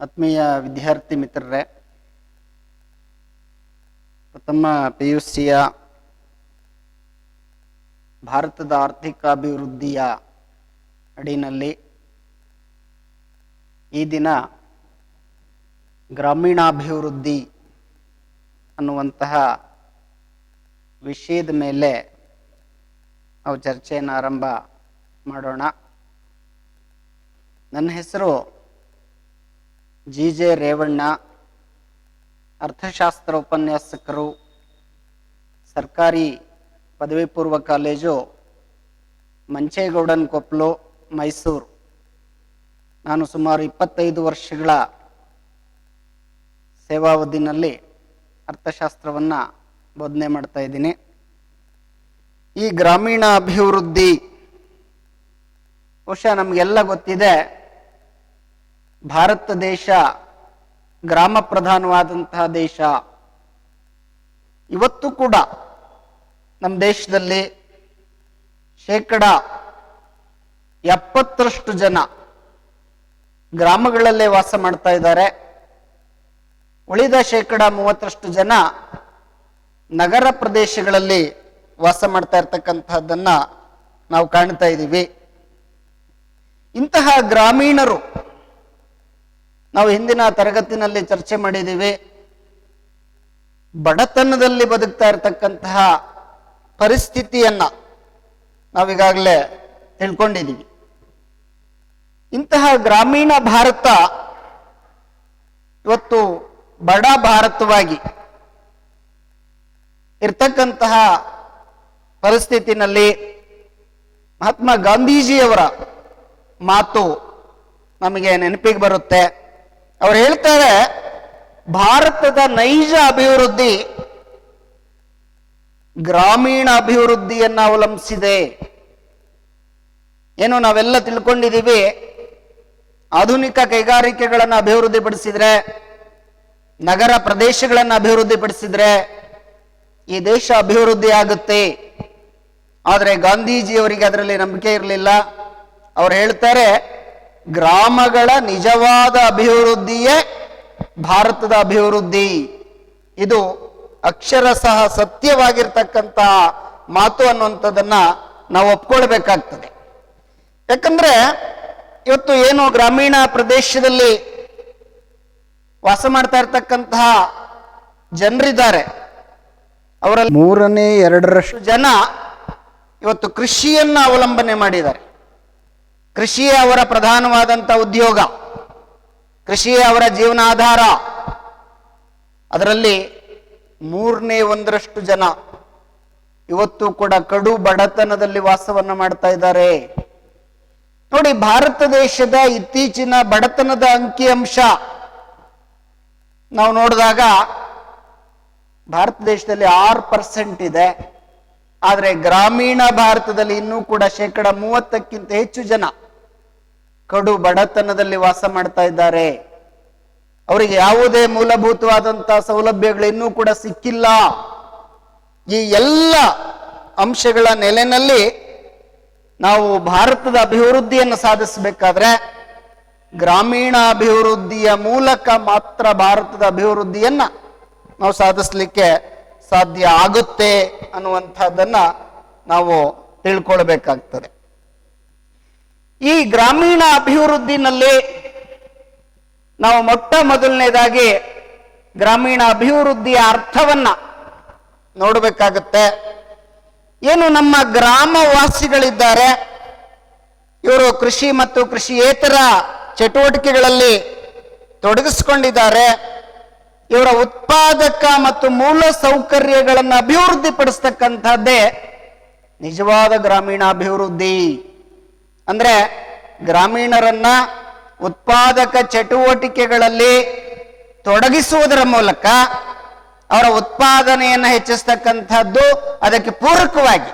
ಆತ್ಮೀಯ ವಿದ್ಯಾರ್ಥಿ ಮಿತ್ರರೇ, ಪ್ರಥಮ PUCಯ ಭಾರತದ ಆರ್ಥಿಕ ಅಭಿವೃದ್ಧಿಯ ಅಡಿನಲ್ಲಿ ಈ ದಿನ ಗ್ರಾಮೀಣಾಭಿವೃದ್ಧಿ ಅನ್ನುವಂತಹ ವಿಷಯದ ಮೇಲೆ ನಾವು ಚರ್ಚೆಯನ್ನು ಆರಂಭ ಮಾಡೋಣ. ನನ್ನ ಹೆಸರು ಜಿ ರೇವಣ್ಣ, ಅರ್ಥಶಾಸ್ತ್ರ ಉಪನ್ಯಾಸಕರು, ಸರ್ಕಾರಿ ಪದವಿ ಪೂರ್ವ ಕಾಲೇಜು ಮಂಚೇಗೌಡನ ಕೊಪ್ಪಲು, ಮೈಸೂರು. ನಾನು ಸುಮಾರು 25 ವರ್ಷಗಳ ಸೇವಾವಧಿನಲ್ಲಿ ಅರ್ಥಶಾಸ್ತ್ರವನ್ನು ಬೋಧನೆ ಮಾಡ್ತಾ ಇದ್ದೀನಿ. ಈ ಗ್ರಾಮೀಣ ಅಭಿವೃದ್ಧಿ ಬಹುಶಃ ನಮಗೆಲ್ಲ ಗೊತ್ತಿದೆ. ಭಾರತ ದೇಶ ಗ್ರಾಮ ಪ್ರಧಾನವಾದಂತಹ ದೇಶ. ಇವತ್ತು ಕೂಡ ನಮ್ಮ ದೇಶದಲ್ಲಿ 70% ಜನ ಗ್ರಾಮಗಳಲ್ಲೇ ವಾಸ ಮಾಡ್ತಾ ಇದ್ದಾರೆ. ಉಳಿದ 30% ಜನ ನಗರ ಪ್ರದೇಶಗಳಲ್ಲಿ ವಾಸ ಮಾಡ್ತಾ ಇರ್ತಕ್ಕಂಥದ್ದನ್ನ ನಾವು ಕಾಣ್ತಾ ಇದ್ದೀವಿ. ಇಂತಹ ಗ್ರಾಮೀಣರು, ನಾವು ಹಿಂದಿನ ತರಗತಿನಲ್ಲಿ ಚರ್ಚೆ ಮಾಡಿದ್ದೀವಿ, ಬಡತನದಲ್ಲಿ ಬದುಕ್ತಾ ಇರತಕ್ಕಂತಹ ಪರಿಸ್ಥಿತಿಯನ್ನ ನಾವೀಗಾಗಲೇ ತಿಳ್ಕೊಂಡಿದ್ದೀವಿ. ಇಂತಹ ಗ್ರಾಮೀಣ ಭಾರತ ಇವತ್ತು ಬಡ ಭಾರತವಾಗಿ ಇರ್ತಕ್ಕಂತಹ ಪರಿಸ್ಥಿತಿನಲ್ಲಿ ಮಹಾತ್ಮ ಗಾಂಧೀಜಿಯವರ ಮಾತು ನಮಗೆ ನೆನಪಿಗೆ ಬರುತ್ತೆ. ಅವ್ರು ಹೇಳ್ತಾರೆ, ಭಾರತದ ನೈಜ ಅಭಿವೃದ್ಧಿ ಗ್ರಾಮೀಣ ಅಭಿವೃದ್ಧಿಯನ್ನ ಅವಲಂಬಿಸಿದೆ. ಏನು ನಾವೆಲ್ಲ ತಿಳ್ಕೊಂಡಿದ್ದೀವಿ, ಆಧುನಿಕ ಕೈಗಾರಿಕೆಗಳನ್ನು ಅಭಿವೃದ್ಧಿಪಡಿಸಿದ್ರೆ, ನಗರ ಪ್ರದೇಶಗಳನ್ನು ಅಭಿವೃದ್ಧಿಪಡಿಸಿದ್ರೆ ಈ ದೇಶ ಅಭಿವೃದ್ಧಿ ಆಗುತ್ತೆ. ಆದರೆ ಗಾಂಧೀಜಿಯವರಿಗೆ ಅದರಲ್ಲಿ ನಂಬಿಕೆ ಇರಲಿಲ್ಲ. ಅವ್ರು ಹೇಳ್ತಾರೆ, ಗ್ರಾಮಗಳ ನಿಜವಾದ ಅಭಿವೃದ್ಧಿಯೇ ಭಾರತದ ಅಭಿವೃದ್ಧಿ. ಇದು ಅಕ್ಷರಶಃ ಸತ್ಯವಾಗಿರ್ತಕ್ಕಂತಹ ಮಾತು ಅನ್ನುವಂಥದ್ದನ್ನ ನಾವು ಒಪ್ಕೊಳ್ಬೇಕಾಗ್ತದೆ. ಯಾಕಂದ್ರೆ ಇವತ್ತು ಏನು ಗ್ರಾಮೀಣ ಪ್ರದೇಶದಲ್ಲಿ ವಾಸ ಮಾಡ್ತಾ ಇರ್ತಕ್ಕಂತಹ ಜನರಿದ್ದಾರೆ, ಅವರಲ್ಲಿ 2/3 ಜನ ಇವತ್ತು ಕೃಷಿಯನ್ನ ಅವಲಂಬನೆ ಮಾಡಿದ್ದಾರೆ. ಕೃಷಿಯೇ ಅವರ ಪ್ರಧಾನವಾದಂಥ ಉದ್ಯೋಗ, ಕೃಷಿಯೇ ಅವರ ಜೀವನಾಧಾರ. ಅದರಲ್ಲಿ 1/3 ಜನ ಇವತ್ತು ಕೂಡ ಕಡು ಬಡತನದಲ್ಲಿ ವಾಸವನ್ನ ಮಾಡ್ತಾ ಇದ್ದಾರೆ. ನೋಡಿ, ಭಾರತ ದೇಶದ ಇತ್ತೀಚಿನ ಬಡತನದ ಅಂಕಿಅಂಶ ನಾವು ನೋಡಿದಾಗ ಭಾರತ ದೇಶದಲ್ಲಿ 6% ಇದೆ. ಆದರೆ ಗ್ರಾಮೀಣ ಭಾರತದಲ್ಲಿ ಇನ್ನೂ ಕೂಡ 30%ಕ್ಕಿಂತ ಹೆಚ್ಚು ಜನ ಕಡು ಬಡತನದಲ್ಲಿ ವಾಸ ಮಾಡ್ತಾ ಇದ್ದಾರೆ. ಅವರಿಗೆ ಯಾವುದೇ ಮೂಲಭೂತವಾದಂತಹ ಸೌಲಭ್ಯಗಳು ಇನ್ನೂ ಕೂಡ ಸಿಕ್ಕಿಲ್ಲ. ಈ ಎಲ್ಲ ಅಂಶಗಳ ನೆಲೆಯಲ್ಲಿ ನಾವು ಭಾರತದ ಅಭಿವೃದ್ಧಿಯನ್ನು ಸಾಧಿಸಬೇಕಾದ್ರೆ ಗ್ರಾಮೀಣ ಅಭಿವೃದ್ಧಿಯ ಮೂಲಕ ಮಾತ್ರ ಭಾರತದ ಅಭಿವೃದ್ಧಿಯನ್ನ ನಾವು ಸಾಧಿಸಲಿಕ್ಕೆ ಸಾಧ್ಯ ಆಗುತ್ತೆ ಅನ್ನುವಂಥದ್ದನ್ನ ನಾವು ತಿಳ್ಕೊಳ್ಬೇಕಾಗ್ತದೆ. ಈ ಗ್ರಾಮೀಣ ಅಭಿವೃದ್ಧಿನಲ್ಲಿ ನಾವು ಮೊದಲನೇದಾಗಿ ಗ್ರಾಮೀಣ ಅಭಿವೃದ್ಧಿಯ ಅರ್ಥವನ್ನ ನೋಡಬೇಕಾಗತ್ತೆ. ಏನು ನಮ್ಮ ಗ್ರಾಮವಾಸಿಗಳಿದ್ದಾರೆ, ಇವರು ಕೃಷಿ ಮತ್ತು ಕೃಷಿಯೇತರ ಚಟುವಟಿಕೆಗಳಲ್ಲಿ ತೊಡಗಿಸಿಕೊಂಡಿದ್ದಾರೆ. ಇವರ ಉತ್ಪಾದಕ ಮತ್ತು ಮೂಲ ಸೌಕರ್ಯಗಳನ್ನು ಅಭಿವೃದ್ಧಿಪಡಿಸ್ತಕ್ಕಂಥದ್ದೇ ನಿಜವಾದ ಗ್ರಾಮೀಣ ಅಭಿವೃದ್ಧಿ. ಅಂದ್ರೆ ಗ್ರಾಮೀಣರನ್ನ ಉತ್ಪಾದಕ ಚಟುವಟಿಕೆಗಳಲ್ಲಿ ತೊಡಗಿಸುವುದರ ಮೂಲಕ ಅವರ ಉತ್ಪಾದನೆಯನ್ನು ಹೆಚ್ಚಿಸ್ತಕ್ಕಂಥದ್ದು, ಅದಕ್ಕೆ ಪೂರಕವಾಗಿ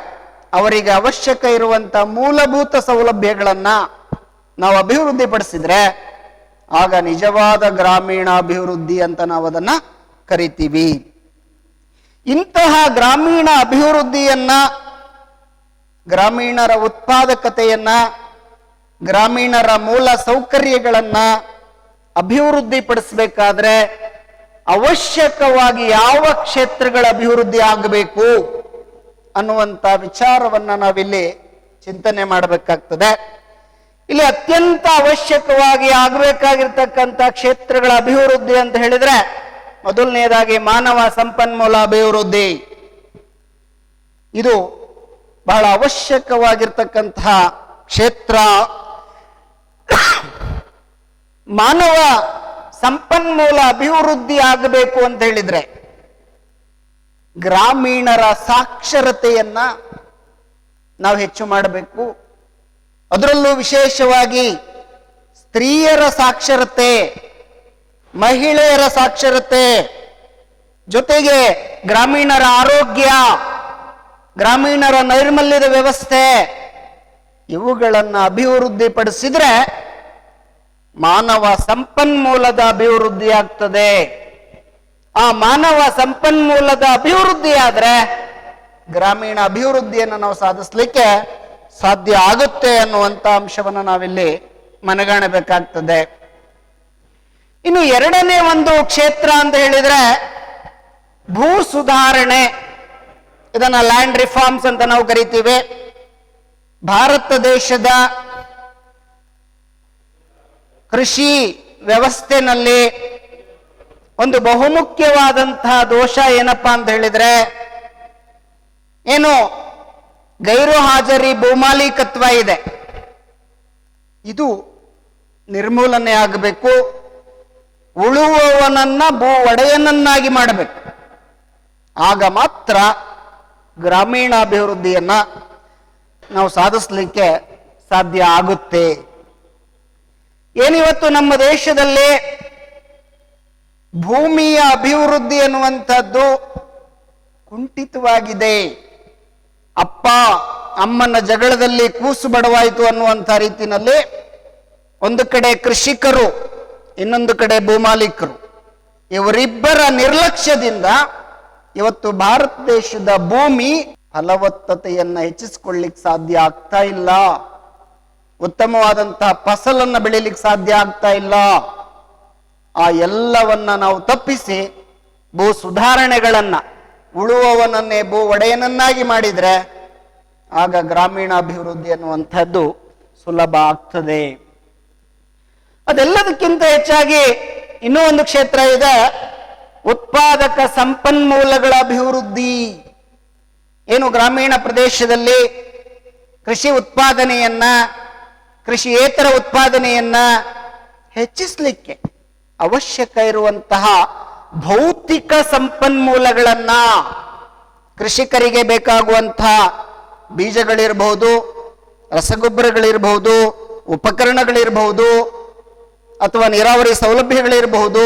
ಅವರಿಗೆ ಅವಶ್ಯಕ ಇರುವಂತಹ ಮೂಲಭೂತ ಸೌಲಭ್ಯಗಳನ್ನ ನಾವು ಅಭಿವೃದ್ಧಿಪಡಿಸಿದ್ರೆ ಆಗ ನಿಜವಾದ ಗ್ರಾಮೀಣ ಅಭಿವೃದ್ಧಿ ಅಂತ ನಾವು ಅದನ್ನ ಕರಿತೀವಿ. ಇಂತಹ ಗ್ರಾಮೀಣ ಅಭಿವೃದ್ಧಿಯನ್ನ, ಗ್ರಾಮೀಣರ ಉತ್ಪಾದಕತೆಯನ್ನ, ಗ್ರಾಮೀಣರ ಮೂಲ ಸೌಕರ್ಯಗಳನ್ನ ಅಭಿವೃದ್ಧಿ ಪಡಿಸಬೇಕಾದ್ರೆ ಅವಶ್ಯಕವಾಗಿ ಯಾವ ಕ್ಷೇತ್ರಗಳ ಅಭಿವೃದ್ಧಿ ಆಗಬೇಕು ಅನ್ನುವಂಥ ವಿಚಾರವನ್ನ ನಾವಿಲ್ಲಿ ಚಿಂತನೆ ಮಾಡಬೇಕಾಗ್ತದೆ. ಇಲ್ಲಿ ಅತ್ಯಂತ ಅವಶ್ಯಕವಾಗಿ ಆಗಬೇಕಾಗಿರ್ತಕ್ಕಂಥ ಕ್ಷೇತ್ರಗಳ ಅಭಿವೃದ್ಧಿ ಅಂತ ಹೇಳಿದ್ರೆ ಮೊದಲನೆಯದಾಗಿ ಮಾನವ ಸಂಪನ್ಮೂಲ ಅಭಿವೃದ್ಧಿ. ಇದು ಬಹಳ ಅವಶ್ಯಕವಾಗಿರ್ತಕ್ಕಂತಹ ಕ್ಷೇತ್ರ. ಮಾನವ ಸಂಪನ್ಮೂಲ ಅಭಿವೃದ್ಧಿ ಆಗಬೇಕು ಅಂತ ಹೇಳಿದ್ರೆ ಗ್ರಾಮೀಣರ ಸಾಕ್ಷರತೆಯನ್ನ ನಾವು ಹೆಚ್ಚು ಮಾಡಬೇಕು. ಅದರಲ್ಲೂ ವಿಶೇಷವಾಗಿ ಸ್ತ್ರೀಯರ ಸಾಕ್ಷರತೆ, ಮಹಿಳೆಯರ ಸಾಕ್ಷರತೆ, ಜೊತೆಗೆ ಗ್ರಾಮೀಣರ ಆರೋಗ್ಯ, ಗ್ರಾಮೀಣರ ನೈರ್ಮಲ್ಯದ ವ್ಯವಸ್ಥೆ ಇವುಗಳನ್ನು ಅಭಿವೃದ್ಧಿ ಪಡಿಸಿದ್ರೆ ಮಾನವ ಸಂಪನ್ಮೂಲದ ಅಭಿವೃದ್ಧಿ ಆಗ್ತದೆ. ಆ ಮಾನವ ಸಂಪನ್ಮೂಲದ ಅಭಿವೃದ್ಧಿ ಆದ್ರೆ ಗ್ರಾಮೀಣ ಅಭಿವೃದ್ಧಿಯನ್ನು ನಾವು ಸಾಧಿಸಲಿಕ್ಕೆ ಸಾಧ್ಯ ಆಗುತ್ತೆ ಅನ್ನುವಂಥ ಅಂಶವನ್ನು ನಾವಿಲ್ಲಿ ಮನಗಾಣಬೇಕಾಗ್ತದೆ. ಇನ್ನು ಎರಡನೇ ಒಂದು ಕ್ಷೇತ್ರ ಅಂತ ಹೇಳಿದ್ರೆ ಭೂ ಸುಧಾರಣೆ. ಇದನ್ನ ಲ್ಯಾಂಡ್ ರಿಫಾರ್ಮ್ಸ್ ಅಂತ ನಾವು ಕರಿತೀವಿ. ಭಾರತ ದೇಶದ ಕೃಷಿ ವ್ಯವಸ್ಥೆನಲ್ಲಿ ಒಂದು ಬಹುಮುಖ್ಯವಾದಂತಹ ದೋಷ ಏನಪ್ಪಾ ಅಂತ ಹೇಳಿದ್ರೆ ಏನು ಗೈರು ಹಾಜರಿ ಭೂಮಾಲೀಕತ್ವ ಇದೆ. ಇದು ನಿರ್ಮೂಲನೆ ಆಗಬೇಕು. ಉಳುವವನನ್ನ ಭೂ ಒಡೆಯನನ್ನಾಗಿ ಮಾಡಬೇಕು. ಆಗ ಮಾತ್ರ ಗ್ರಾಮೀಣಾಭಿವೃದ್ಧಿಯನ್ನ ನಾವು ಸಾಧಿಸಲಿಕ್ಕೆ ಸಾಧ್ಯ ಆಗುತ್ತೆ. ಏನಿವತ್ತು ನಮ್ಮ ದೇಶದಲ್ಲಿ ಭೂಮಿಯ ಅಭಿವೃದ್ಧಿ ಅನ್ನುವಂಥದ್ದು ಕುಂಠಿತವಾಗಿದೆ. ಅಪ್ಪ ಅಮ್ಮನ ಜಗಳದಲ್ಲಿ ಕೂಸು ಬಡವಾಯಿತು ಅನ್ನುವಂಥ ರೀತಿಯಲ್ಲಿ ಒಂದು ಕಡೆ ಕೃಷಿಕರು, ಇನ್ನೊಂದು ಕಡೆ ಭೂಮಾಲೀಕರು, ಇವರಿಬ್ಬರ ನಿರ್ಲಕ್ಷ್ಯದಿಂದ ಇವತ್ತು ಭಾರತ ದೇಶದ ಭೂಮಿ ಫಲವತ್ತತೆಯನ್ನ ಹೆಚ್ಚಿಸಿಕೊಳ್ಳಿಕ್ಕೆ ಸಾಧ್ಯ ಆಗ್ತಾ ಇಲ್ಲ. ಉತ್ತಮವಾದಂತಹ ಫಸಲನ್ನು ಬೆಳೀಲಿಕ್ಕೆ ಸಾಧ್ಯ ಆಗ್ತಾ ಇಲ್ಲ. ಆ ಎಲ್ಲವನ್ನ ನಾವು ತಪ್ಪಿಸಿ ಭೂ ಸುಧಾರಣೆಗಳನ್ನ, ಉಳುವವನನ್ನೇ ಭೂ ಒಡೆಯನನ್ನಾಗಿ ಮಾಡಿದ್ರೆ ಆಗ ಗ್ರಾಮೀಣಾಭಿವೃದ್ಧಿ ಅನ್ನುವಂಥದ್ದು ಸುಲಭ ಆಗ್ತದೆ. ಅದೆಲ್ಲದಕ್ಕಿಂತ ಹೆಚ್ಚಾಗಿ ಇನ್ನೂ ಒಂದು ಕ್ಷೇತ್ರ ಇದೆ, ಉತ್ಪಾದಕ ಸಂಪನ್ಮೂಲಗಳ ಅಭಿವೃದ್ಧಿ. ಏನು ಗ್ರಾಮೀಣ ಪ್ರದೇಶದಲ್ಲಿ ಕೃಷಿ ಉತ್ಪಾದನೆಯನ್ನ, ಕೃಷಿಯೇತರ ಉತ್ಪಾದನೆಯನ್ನ ಹೆಚ್ಚಿಸಲಿಕ್ಕೆ ಅವಶ್ಯಕ ಇರುವಂತಹ ಭೌತಿಕ ಸಂಪನ್ಮೂಲಗಳನ್ನ, ಕೃಷಿಕರಿಗೆ ಬೇಕಾಗುವಂತಹ ಬೀಜಗಳಿರಬಹುದು, ರಸಗೊಬ್ಬರಗಳಿರಬಹುದು, ಉಪಕರಣಗಳಿರಬಹುದು, ಅಥವಾ ನೀರಾವರಿ ಸೌಲಭ್ಯಗಳಿರಬಹುದು,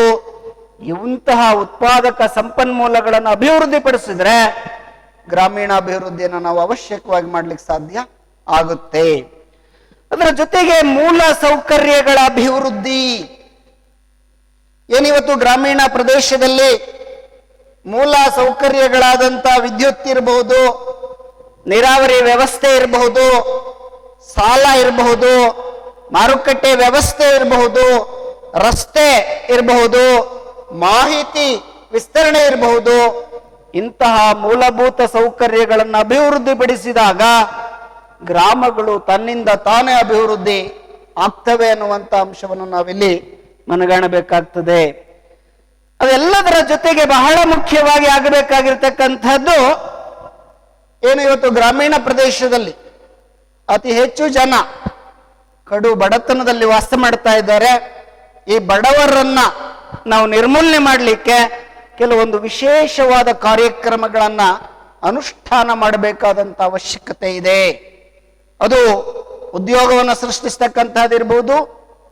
ಇಂತಹ ಉತ್ಪಾದಕ ಸಂಪನ್ಮೂಲಗಳನ್ನು ಅಭಿವೃದ್ಧಿಪಡಿಸಿದ್ರೆ ಗ್ರಾಮೀಣಾಭಿವೃದ್ಧಿಯನ್ನು ನಾವು ಅವಶ್ಯಕವಾಗಿ ಮಾಡ್ಲಿಕ್ಕೆ ಸಾಧ್ಯ ಆಗುತ್ತೆ. ಅದರ ಜೊತೆಗೆ ಮೂಲ ಸೌಕರ್ಯಗಳ ಅಭಿವೃದ್ಧಿ. ಏನಿವತ್ತು ಗ್ರಾಮೀಣ ಪ್ರದೇಶದಲ್ಲಿ ಮೂಲ ಸೌಕರ್ಯಗಳಾದಂಥ ವಿದ್ಯುತ್ ಇರಬಹುದು, ನೀರಾವರಿ ವ್ಯವಸ್ಥೆ ಇರಬಹುದು, ಸಾಲ ಇರಬಹುದು, ಮಾರುಕಟ್ಟೆ ವ್ಯವಸ್ಥೆ ಇರಬಹುದು, ರಸ್ತೆ ಇರಬಹುದು, ಮಾಹಿತಿ ವಿಸ್ತರಣೆ ಇರಬಹುದು, ಇಂತಹ ಮೂಲಭೂತ ಸೌಕರ್ಯಗಳನ್ನು ಅಭಿವೃದ್ಧಿಪಡಿಸಿದಾಗ ಗ್ರಾಮಗಳು ತನ್ನಿಂದ ತಾನೇ ಅಭಿವೃದ್ಧಿ ಆಗ್ತವೆ ಅನ್ನುವಂಥ ಅಂಶವನ್ನು ನಾವಿಲ್ಲಿ ಮನಗಾಣಬೇಕಾಗ್ತದೆ. ಅದೆಲ್ಲದರ ಜೊತೆಗೆ ಬಹಳ ಮುಖ್ಯವಾಗಿ ಆಗಬೇಕಾಗಿರ್ತಕ್ಕಂಥದ್ದು ಏನು, ಇವತ್ತು ಗ್ರಾಮೀಣ ಪ್ರದೇಶದಲ್ಲಿ ಅತಿ ಹೆಚ್ಚು ಜನ ಕಡು ಬಡತನದಲ್ಲಿ ವಾಸ ಮಾಡ್ತಾ ಇದ್ದಾರೆ. ಈ ಬಡವರನ್ನ ನಾವು ನಿರ್ಮೂಲನೆ ಮಾಡಲಿಕ್ಕೆ ಕೆಲವೊಂದು ವಿಶೇಷವಾದ ಕಾರ್ಯಕ್ರಮಗಳನ್ನ ಅನುಷ್ಠಾನ ಮಾಡಬೇಕಾದಂತ ಅವಶ್ಯಕತೆ ಇದೆ. ಅದು ಉದ್ಯೋಗವನ್ನು ಸೃಷ್ಟಿಸ್ತಕ್ಕಂತಹದಿರ್ಬೋದು,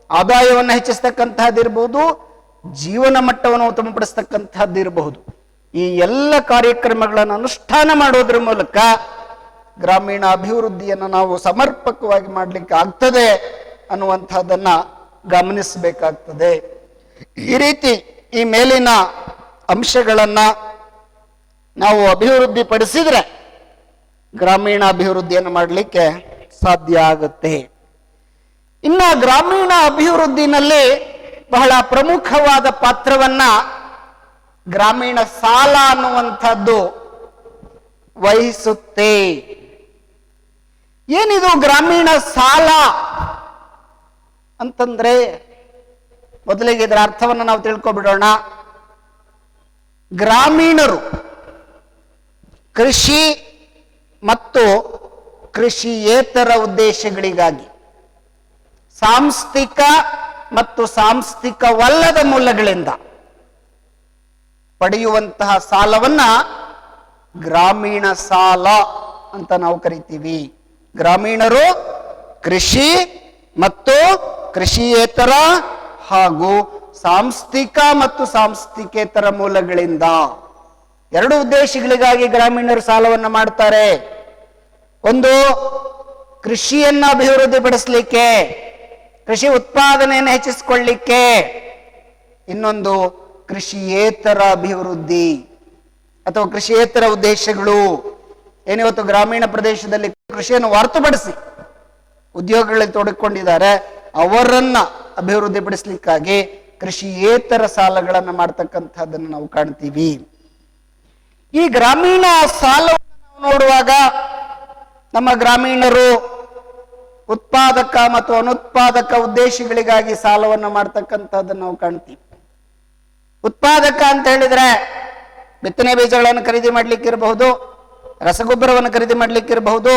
ಆದಾಯವನ್ನು ಹೆಚ್ಚಿಸ್ತಕ್ಕಂತಹದಿರ್ಬೋದು, ಜೀವನ ಮಟ್ಟವನ್ನು ಉತ್ತಮಪಡಿಸ್ತಕ್ಕಂತಹದ್ದಿರಬಹುದು. ಈ ಎಲ್ಲ ಕಾರ್ಯಕ್ರಮಗಳನ್ನು ಅನುಷ್ಠಾನ ಮಾಡೋದ್ರ ಮೂಲಕ ಗ್ರಾಮೀಣ ಅಭಿವೃದ್ಧಿಯನ್ನು ನಾವು ಸಮರ್ಪಕವಾಗಿ ಮಾಡಲಿಕ್ಕೆ ಆಗ್ತದೆ ಅನ್ನುವಂಥದ್ದನ್ನ ಗಮನಿಸಬೇಕಾಗ್ತದೆ. ಈ ರೀತಿ ಈ ಮೇಲಿನ ಅಂಶಗಳನ್ನ ನಾವು ಅಭಿವೃದ್ಧಿ ಪಡಿಸಿದ್ರೆ ಗ್ರಾಮೀಣ ಅಭಿವೃದ್ಧಿಯನ್ನು ಮಾಡಲಿಕ್ಕೆ ಸಾಧ್ಯ ಆಗುತ್ತೆ. ಇನ್ನು ಗ್ರಾಮೀಣ ಅಭಿವೃದ್ಧಿನಲ್ಲಿ ಬಹಳ ಪ್ರಮುಖವಾದ ಪಾತ್ರವನ್ನ ಗ್ರಾಮೀಣ ಸಾಲ ಅನ್ನುವಂಥದ್ದು ವಹಿಸುತ್ತೆ. ಏನಿದು ಗ್ರಾಮೀಣ ಸಾಲ ಅಂತಂದ್ರೆ ಮೊದಲಿಗೆ ಇದರ ಅರ್ಥವನ್ನು ನಾವು ತಿಳ್ಕೊಬಿಡೋಣ. ಗ್ರಾಮೀಣರು ಕೃಷಿ ಮತ್ತು ಕೃಷಿಯೇತರ ಉದ್ದೇಶಗಳಿಗಾಗಿ ಸಾಂಸ್ಥಿಕ ಮತ್ತು ಸಾಂಸ್ಥಿಕವಲ್ಲದ ಮೂಲಗಳಿಂದ ಪಡೆಯುವಂತಹ ಸಾಲವನ್ನ ಗ್ರಾಮೀಣ ಸಾಲ ಅಂತ ನಾವು ಕರಿತೀವಿ. ಗ್ರಾಮೀಣರು ಕೃಷಿ ಮತ್ತು ಕೃಷಿಯೇತರ ಹಾಗೂ ಸಾಂಸ್ಥಿಕ ಮತ್ತು ಸಾಂಸ್ಥಿಕೇತರ ಮೂಲಗಳಿಂದ ಎರಡು ಉದ್ದೇಶಗಳಿಗಾಗಿ ಗ್ರಾಮೀಣರು ಸಾಲವನ್ನು ಮಾಡ್ತಾರೆ. ಒಂದು, ಕೃಷಿಯನ್ನ ಅಭಿವೃದ್ಧಿಪಡಿಸಲಿಕ್ಕೆ, ಕೃಷಿ ಉತ್ಪಾದನೆಯನ್ನು ಹೆಚ್ಚಿಸಿಕೊಳ್ಳಲಿಕ್ಕೆ. ಇನ್ನೊಂದು, ಕೃಷಿಯೇತರ ಅಭಿವೃದ್ಧಿ ಅಥವಾ ಕೃಷಿಯೇತರ ಉದ್ದೇಶಗಳು. ಏನಿವತ್ತು ಗ್ರಾಮೀಣ ಪ್ರದೇಶದಲ್ಲಿ ಕೃಷಿಯನ್ನು ಹೊರತುಪಡಿಸಿ ಉದ್ಯೋಗಗಳಲ್ಲಿ ತೊಡಗಿಕೊಂಡಿದ್ದಾರೆ, ಅವರನ್ನ ಅಭಿವೃದ್ಧಿಪಡಿಸಲಿಕ್ಕಾಗಿ ಕೃಷಿಯೇತರ ಸಾಲಗಳನ್ನು ಮಾಡ್ತಕ್ಕಂಥದ್ದನ್ನು ನಾವು ಕಾಣ್ತೀವಿ. ಈ ಗ್ರಾಮೀಣ ಸಾಲವನ್ನು ನಾವು ನೋಡುವಾಗ ನಮ್ಮ ಗ್ರಾಮೀಣರು ಉತ್ಪಾದಕ ಮತ್ತು ಅನುತ್ಪಾದಕ ಉದ್ದೇಶಗಳಿಗಾಗಿ ಸಾಲವನ್ನು ಮಾಡ್ತಕ್ಕಂಥದ್ದನ್ನು ನಾವು ಕಾಣ್ತೀವಿ. ಉತ್ಪಾದಕ ಅಂತ ಹೇಳಿದ್ರೆ ಬಿತ್ತನೆ ಬೀಜಗಳನ್ನು ಖರೀದಿ ಮಾಡ್ಲಿಕ್ಕಿರಬಹುದು, ರಸಗೊಬ್ಬರವನ್ನು ಖರೀದಿ ಮಾಡ್ಲಿಕ್ಕಿರಬಹುದು,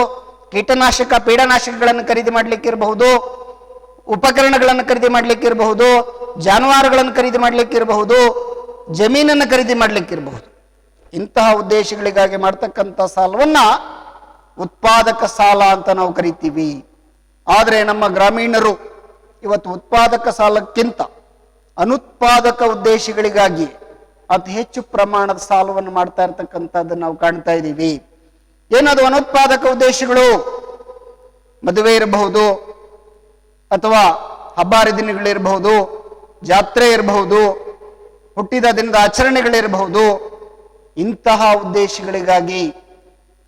ಕೀಟನಾಶಕ ಪೀಡನಾಶಕಗಳನ್ನು ಖರೀದಿ ಮಾಡ್ಲಿಕ್ಕಿರಬಹುದು, ಉಪಕರಣಗಳನ್ನು ಖರೀದಿ ಮಾಡ್ಲಿಕ್ಕಿರಬಹುದು, ಜಾನುವಾರುಗಳನ್ನು ಖರೀದಿ ಮಾಡ್ಲಿಕ್ಕಿರಬಹುದು, ಜಮೀನನ್ನು ಖರೀದಿ ಮಾಡ್ಲಿಕ್ಕಿರಬಹುದು. ಇಂತಹ ಉದ್ದೇಶಗಳಿಗಾಗಿ ಮಾಡ್ತಕ್ಕಂಥ ಸಾಲವನ್ನ ಉತ್ಪಾದಕ ಸಾಲ ಅಂತ ನಾವು ಕರಿತೀವಿ. ಆದರೆ ನಮ್ಮ ಗ್ರಾಮೀಣರು ಇವತ್ತು ಉತ್ಪಾದಕ ಸಾಲಕ್ಕಿಂತ ಅನುತ್ಪಾದಕ ಉದ್ದೇಶಗಳಿಗಾಗಿ ಅತಿ ಹೆಚ್ಚು ಪ್ರಮಾಣದ ಸಾಲವನ್ನು ಮಾಡ್ತಾ ಇರ್ತಕ್ಕಂಥದ್ದನ್ನು ನಾವು ಕಾಣ್ತಾ ಇದ್ದೀವಿ. ಏನದು ಅನುತ್ಪಾದಕ ಉದ್ದೇಶಗಳು? ಮದುವೆ ಇರಬಹುದು, ಅಥವಾ ಹಬ್ಬ ಹರಿದಿನಗಳಿರಬಹುದು, ಜಾತ್ರೆ ಇರಬಹುದು, ಹುಟ್ಟಿದ ದಿನದ ಆಚರಣೆಗಳಿರಬಹುದು. ಇಂತಹ ಉದ್ದೇಶಗಳಿಗಾಗಿ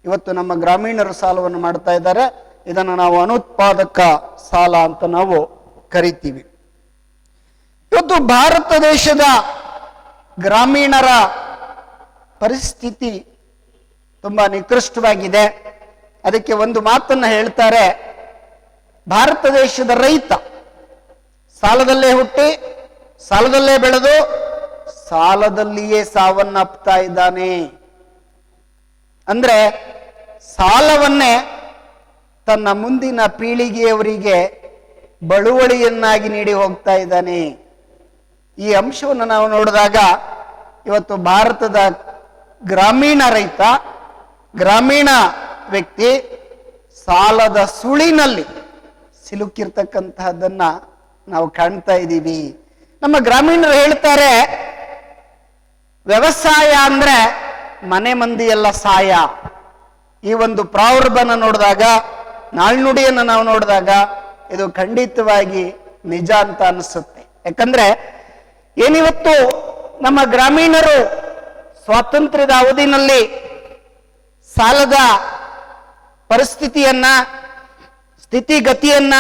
ಇವತ್ತು ನಮ್ಮ ಗ್ರಾಮೀಣರು ಸಾಲವನ್ನು ಮಾಡ್ತಾ ಇದ್ದಾರೆ. ಇದನ್ನು ನಾವು ಅನುತ್ಪಾದಕ ಸಾಲ ಅಂತ ನಾವು ಕರಿತೀವಿ. ಇವತ್ತು ಭಾರತ ದೇಶದ ಗ್ರಾಮೀಣರ ಪರಿಸ್ಥಿತಿ ತುಂಬಾ ನಿಕೃಷ್ಟವಾಗಿದೆ. ಅದಕ್ಕೆ ಒಂದು ಮಾತನ್ನ ಹೇಳ್ತಾರೆ, ಭಾರತ ದೇಶದ ರೈತ ಸಾಲದಲ್ಲೇ ಹುಟ್ಟಿ ಸಾಲದಲ್ಲೇ ಬೆಳೆದು ಸಾಲದಲ್ಲಿಯೇ ಸಾವನ್ನಪ್ತಾ ಇದ್ದಾನೆ. ಅಂದ್ರೆ ಸಾಲವನ್ನೇ ತನ್ನ ಮುಂದಿನ ಪೀಳಿಗೆಯವರಿಗೆ ಬಳುವಳಿಯನ್ನಾಗಿ ನೀಡಿ ಹೋಗ್ತಾ ಇದ್ದಾನೆ. ಈ ಅಂಶವನ್ನು ನಾವು ನೋಡಿದಾಗ ಇವತ್ತು ಭಾರತದ ಗ್ರಾಮೀಣ ರೈತ, ಗ್ರಾಮೀಣ ವ್ಯಕ್ತಿ ಸಾಲದ ಸುಳಿನಲ್ಲಿ ಸಿಲುಕಿರ್ತಕ್ಕಂತಹದ್ದನ್ನ ನಾವು ಕಾಣ್ತಾ ಇದ್ದೀವಿ. ನಮ್ಮ ಗ್ರಾಮೀಣರು ಹೇಳ್ತಾರೆ, ವ್ಯವಸಾಯ ಅಂದ್ರೆ ಮನೆ ಮಂದಿ ಎಲ್ಲ ಸಾಯ. ಈ ಒಂದು ಪ್ರಾವರ್ಬನ ನೋಡಿದಾಗ, ನಾಳ್ನುಡಿಯನ್ನು ನಾವು ನೋಡಿದಾಗ ಇದು ಖಂಡಿತವಾಗಿ ನಿಜ ಅಂತ ಅನಿಸುತ್ತೆ. ಯಾಕಂದ್ರೆ ಏನಿವತ್ತು ನಮ್ಮ ಗ್ರಾಮೀಣರು ಸ್ವಾತಂತ್ರ್ಯದ ಅವಧಿನಲ್ಲಿ ಸಾಲದ ಪರಿಸ್ಥಿತಿಯನ್ನ, ಸ್ಥಿತಿಗತಿಯನ್ನ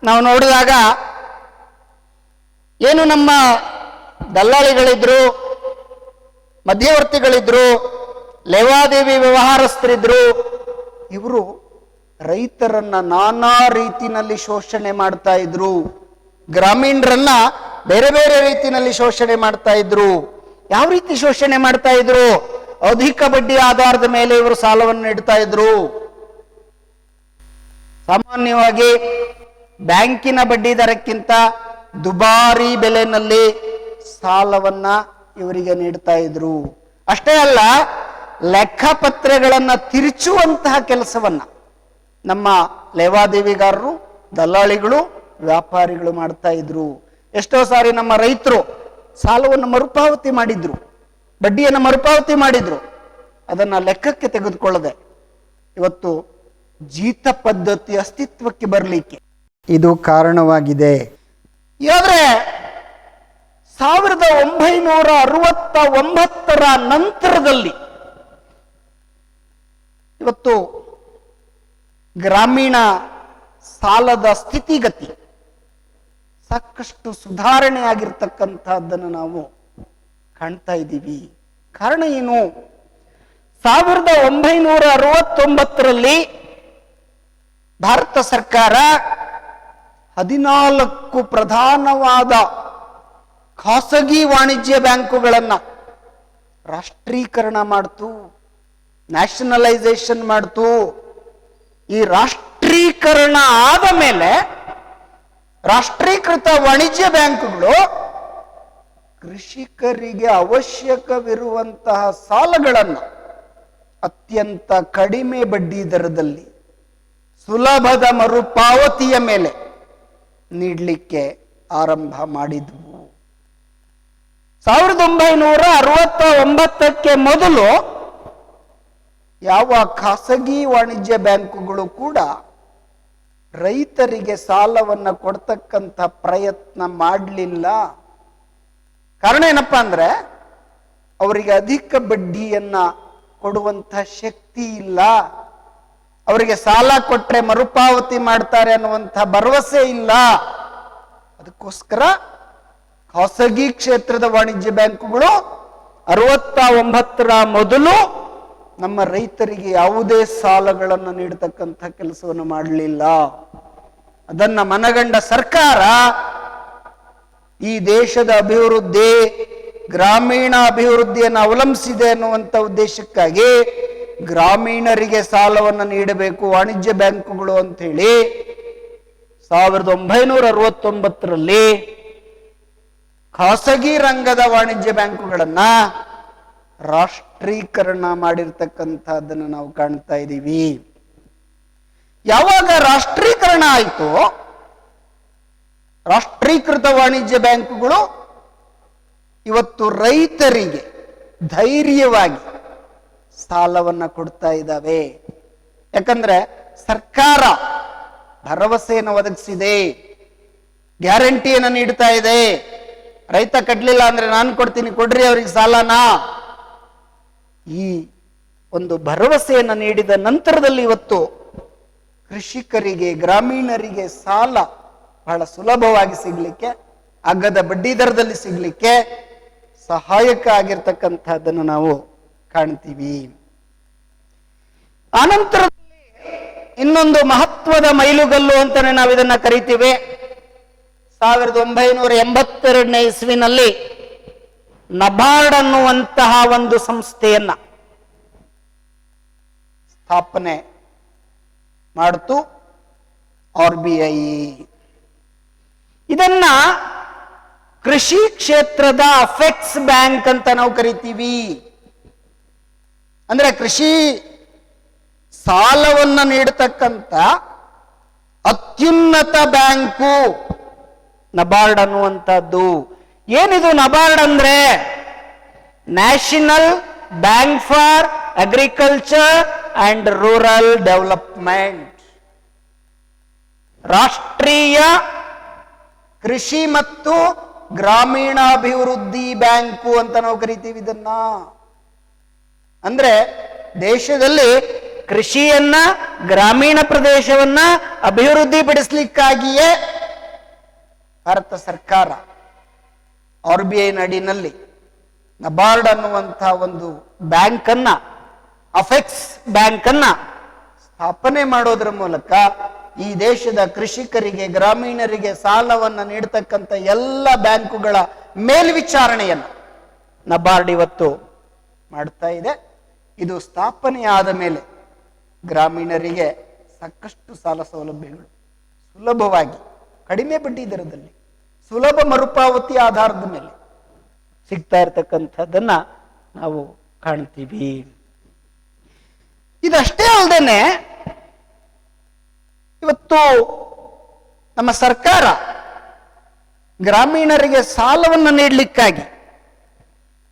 ನಾವು ನೋಡಿದಾಗ ಏನು ನಮ್ಮ ದಲ್ಲಾಳಿಗಳಿದ್ರು, ಮಧ್ಯವರ್ತಿಗಳಿದ್ರು, ಲೇವಾದೇವಿ ವ್ಯವಹಾರಸ್ಥರಿದ್ರು, ಇವರು ರೈತರನ್ನ ನಾನಾ ರೀತಿನಲ್ಲಿ ಶೋಷಣೆ ಮಾಡ್ತಾ ಇದ್ರು. ಗ್ರಾಮೀಣರನ್ನ ಬೇರೆ ಬೇರೆ ರೀತಿಯಲ್ಲಿ ಶೋಷಣೆ ಮಾಡ್ತಾ ಇದ್ರು. ಯಾವ ರೀತಿ ಶೋಷಣೆ ಮಾಡ್ತಾ ಇದ್ರು? ಅಧಿಕ ಬಡ್ಡಿ ಆಧಾರದ ಮೇಲೆ ಇವರು ಸಾಲವನ್ನು ನೀಡ್ತಾ ಇದ್ರು. ಸಾಮಾನ್ಯವಾಗಿ ಬ್ಯಾಂಕಿನ ಬಡ್ಡಿ ದರಕ್ಕಿಂತ ದುಬಾರಿ ಬೆಲೆನಲ್ಲಿ ಸಾಲವನ್ನ ಇವರಿಗೆ ನೀಡ್ತಾ ಇದ್ರು. ಅಷ್ಟೇ ಅಲ್ಲ, ಲೆಕ್ಕಪತ್ರಗಳನ್ನ ತಿರುಚುವಂತಹ ಕೆಲಸವನ್ನ ನಮ್ಮ ಲೇವಾದೇವಿಗಾರರು, ದಲ್ಲಾಳಿಗಳು, ವ್ಯಾಪಾರಿಗಳು ಮಾಡ್ತಾ ಇದ್ರು. ಎಷ್ಟೋ ಸಾರಿ ನಮ್ಮ ರೈತರು ಸಾಲವನ್ನು ಮರುಪಾವತಿ ಮಾಡಿದ್ರು, ಬಡ್ಡಿಯನ್ನು ಮರುಪಾವತಿ ಮಾಡಿದ್ರು. ಅದನ್ನ ಲೆಕ್ಕಕ್ಕೆ ತೆಗೆದುಕೊಳ್ಳದೆ ಇವತ್ತು ಜೀತ ಪದ್ಧತಿ ಅಸ್ತಿತ್ವಕ್ಕೆ ಬರಲಿಕ್ಕೆ ಇದು ಕಾರಣವಾಗಿದೆ. ಆದ್ರೆ 1969ರ ನಂತರದಲ್ಲಿ ಇವತ್ತು ಗ್ರಾಮೀಣ ಸಾಲದ ಸ್ಥಿತಿಗತಿ ಸಾಕಷ್ಟು ಸುಧಾರಣೆ ಆಗಿರ್ತಕ್ಕಂಥದ್ದನ್ನು ನಾವು ಕಾಣ್ತಾ ಇದ್ದೀವಿ. ಕಾರಣ ಏನು? 1969ರಲ್ಲಿ ಭಾರತ ಸರ್ಕಾರ 14 ಪ್ರಧಾನವಾದ ಖಾಸಗಿ ವಾಣಿಜ್ಯ ಬ್ಯಾಂಕುಗಳನ್ನ ರಾಷ್ಟ್ರೀಕರಣ ಮಾಡ್ತು, ನ್ಯಾಷನಲೈಸೇಷನ್ ಮಾಡ್ತು. ಈ ರಾಷ್ಟ್ರೀಕರಣ ಆದ ಮೇಲೆ ರಾಷ್ಟ್ರೀಕೃತ ವಾಣಿಜ್ಯ ಬ್ಯಾಂಕುಗಳು ಕೃಷಿಕರಿಗೆ ಅವಶ್ಯಕವಿರುವಂತಹ ಸಾಲಗಳನ್ನು ಅತ್ಯಂತ ಕಡಿಮೆ ಬಡ್ಡಿ ದರದಲ್ಲಿ ಸುಲಭದ ಮರುಪಾವತಿಯ ಮೇಲೆ ನೀಡಲಿಕ್ಕೆ ಆರಂಭ ಮಾಡಿದ್ವು. 1969ಕ್ಕೆ ಮೊದಲು ಯಾವ ಖಾಸಗಿ ವಾಣಿಜ್ಯ ಬ್ಯಾಂಕುಗಳು ಕೂಡ ರೈತರಿಗೆ ಸಾಲವನ್ನು ಕೊಡ್ತಕ್ಕಂಥ ಪ್ರಯತ್ನ ಮಾಡಲಿಲ್ಲ. ಕಾರಣ ಏನಪ್ಪಾ ಅಂದ್ರೆ ಅವರಿಗೆ ಅಧಿಕ ಬಡ್ಡಿಯನ್ನ ಕೊಡುವಂಥ ಶಕ್ತಿ ಇಲ್ಲ, ಅವರಿಗೆ ಸಾಲ ಕೊಟ್ರೆ ಮರುಪಾವತಿ ಮಾಡ್ತಾರೆ ಅನ್ನುವಂಥ ಭರವಸೆ ಇಲ್ಲ. ಅದಕ್ಕೋಸ್ಕರ ಖಾಸಗಿ ಕ್ಷೇತ್ರದ ವಾಣಿಜ್ಯ ಬ್ಯಾಂಕುಗಳು 69ರ ಮೊದಲು ನಮ್ಮ ರೈತರಿಗೆ ಯಾವುದೇ ಸಾಲಗಳನ್ನು ನೀಡತಕ್ಕಂಥ ಕೆಲಸವನ್ನು ಮಾಡಲಿಲ್ಲ. ಅದನ್ನ ಮನಗಂಡ ಸರ್ಕಾರ ಈ ದೇಶದ ಅಭಿವೃದ್ಧಿ, ಗ್ರಾಮೀಣ ಅಭಿವೃದ್ಧಿಯನ್ನು ಅವಲಂಬಿಸಿದೆ ಅನ್ನುವಂಥ ಉದ್ದೇಶಕ್ಕಾಗಿ ಗ್ರಾಮೀಣರಿಗೆ ಸಾಲವನ್ನು ನೀಡಬೇಕು ವಾಣಿಜ್ಯ ಬ್ಯಾಂಕುಗಳು ಅಂತ ಹೇಳಿ 1969ರಲ್ಲಿ ಖಾಸಗಿ ರಂಗದ ವಾಣಿಜ್ಯ ಬ್ಯಾಂಕುಗಳನ್ನ ರಾಷ್ಟ್ರೀಕರಣ ಮಾಡಿರ್ತಕ್ಕಂಥದ್ದನ್ನು ನಾವು ಕಾಣ್ತಾ ಇದ್ದೀವಿ. ಯಾವಾಗ ರಾಷ್ಟ್ರೀಕರಣ ಆಯಿತು, ರಾಷ್ಟ್ರೀಕೃತ ವಾಣಿಜ್ಯ ಬ್ಯಾಂಕುಗಳು ಇವತ್ತು ರೈತರಿಗೆ ಧೈರ್ಯವಾಗಿ ಸಾಲವನ್ನ ಕೊಡ್ತಾ ಇದ್ದಾವೆ. ಯಾಕಂದ್ರೆ ಸರ್ಕಾರ ಭರವಸೆಯನ್ನು ಒದಗಿಸಿದೆ, ಗ್ಯಾರಂಟಿಯನ್ನು ನೀಡ್ತಾ ಇದೆ. ರೈತ ಕಟ್ಟಲಿಲ್ಲ ಅಂದ್ರೆ ನಾನು ಕೊಡ್ತೀನಿ, ಕೊಡ್ರಿ ಅವ್ರಿಗೆ ಸಾಲನಾ. ಈ ಒಂದು ಭರವಸೆಯನ್ನು ನೀಡಿದ ನಂತರದಲ್ಲಿ ಇವತ್ತು ಕೃಷಿಕರಿಗೆ, ಗ್ರಾಮೀಣರಿಗೆ ಸಾಲ ಬಹಳ ಸುಲಭವಾಗಿ ಸಿಗ್ಲಿಕ್ಕೆ, ಅಗ್ಗದ ಬಡ್ಡಿ ದರದಲ್ಲಿ ಸಿಗ್ಲಿಕ್ಕೆ ಸಹಾಯಕ ಆಗಿರ್ತಕ್ಕಂಥದ್ದನ್ನು ನಾವು ಕಾಣ್ತೀವಿ. ಆನಂತರದಲ್ಲಿ ಇನ್ನೊಂದು ಮಹತ್ವದ ಮೈಲುಗಲ್ಲು ಅಂತಾನೆ ನಾವು ಇದನ್ನ ಕರಿತೀವಿ. 1982ನೇ ಇಸ್ವಿನಲ್ಲಿ ನಬಾರ್ಡ್ ಅನ್ನುವಂತಹ ಒಂದು ಸಂಸ್ಥೆಯನ್ನ ಸ್ಥಾಪನೆ ಮಾಡ್ತು RBI. ಇದನ್ನ ಕೃಷಿ ಕ್ಷೇತ್ರದ ಅಫೆಕ್ಸ್ ಬ್ಯಾಂಕ್ ಅಂತ ನಾವು ಕರಿತೀವಿ. ಅಂದ್ರೆ ಕೃಷಿ ಸಾಲವನ್ನ ನೀಡತಕ್ಕಂಥ ಅತ್ಯುನ್ನತ ಬ್ಯಾಂಕು ನಬಾರ್ಡ್ ಅನ್ನುವಂಥದ್ದು. ಏನಿದು ನಬಾರ್ಡ್ ಅಂದ್ರೆ? National bank for agriculture and rural development, ರಾಷ್ಟ್ರೀಯ ಕೃಷಿ ಮತ್ತು ಗ್ರಾಮೀಣಾಭಿವೃದ್ಧಿ ಬ್ಯಾಂಕು ಅಂತ ನಾವು ಕರಿತೀವಿ ಇದನ್ನ. ಅಂದ್ರೆ ದೇಶದಲ್ಲಿ ಕೃಷಿಯನ್ನ, ಗ್ರಾಮೀಣ ಪ್ರದೇಶವನ್ನ ಅಭಿವೃದ್ಧಿ ಪಡಿಸಲಿಕ್ಕಾಗಿಯೇ ಭಾರತ ಸರ್ಕಾರ RBI ನಡಿನಲ್ಲಿ ನಬಾರ್ಡ್ ಅನ್ನುವಂತಹ ಒಂದು ಬ್ಯಾಂಕ್ ಅನ್ನ, ಅಫೆಕ್ಸ್ ಬ್ಯಾಂಕ್ ಅನ್ನ ಸ್ಥಾಪನೆ ಮಾಡೋದ್ರ ಮೂಲಕ ಈ ದೇಶದ ಕೃಷಿಕರಿಗೆ, ಗ್ರಾಮೀಣರಿಗೆ ಸಾಲವನ್ನು ನೀಡತಕ್ಕಂಥ ಎಲ್ಲ ಬ್ಯಾಂಕುಗಳ ಮೇಲ್ವಿಚಾರಣೆಯನ್ನು ನಬಾರ್ಡ್ ಇವತ್ತು ಮಾಡ್ತಾ ಇದೆ. ಇದು ಸ್ಥಾಪನೆಯಾದ ಮೇಲೆ ಗ್ರಾಮೀಣರಿಗೆ ಸಾಕಷ್ಟು ಸಾಲ ಸೌಲಭ್ಯಗಳು ಸುಲಭವಾಗಿ, ಕಡಿಮೆ ಬಡ್ಡಿ ದರದಲ್ಲಿ, ಸುಲಭ ಮರುಪಾವತಿ ಆಧಾರದ ಮೇಲೆ ಸಿಗ್ತಾ ಇರತಕ್ಕಂಥದ್ದನ್ನ ನಾವು ಕಾಣ್ತೀವಿ. ಇದಷ್ಟೇ ಅಲ್ಲದೇನೆ ಇವತ್ತು ನಮ್ಮ ಸರ್ಕಾರ ಗ್ರಾಮೀಣರಿಗೆ ಸಾಲವನ್ನು ನೀಡಲಿಕ್ಕಾಗಿ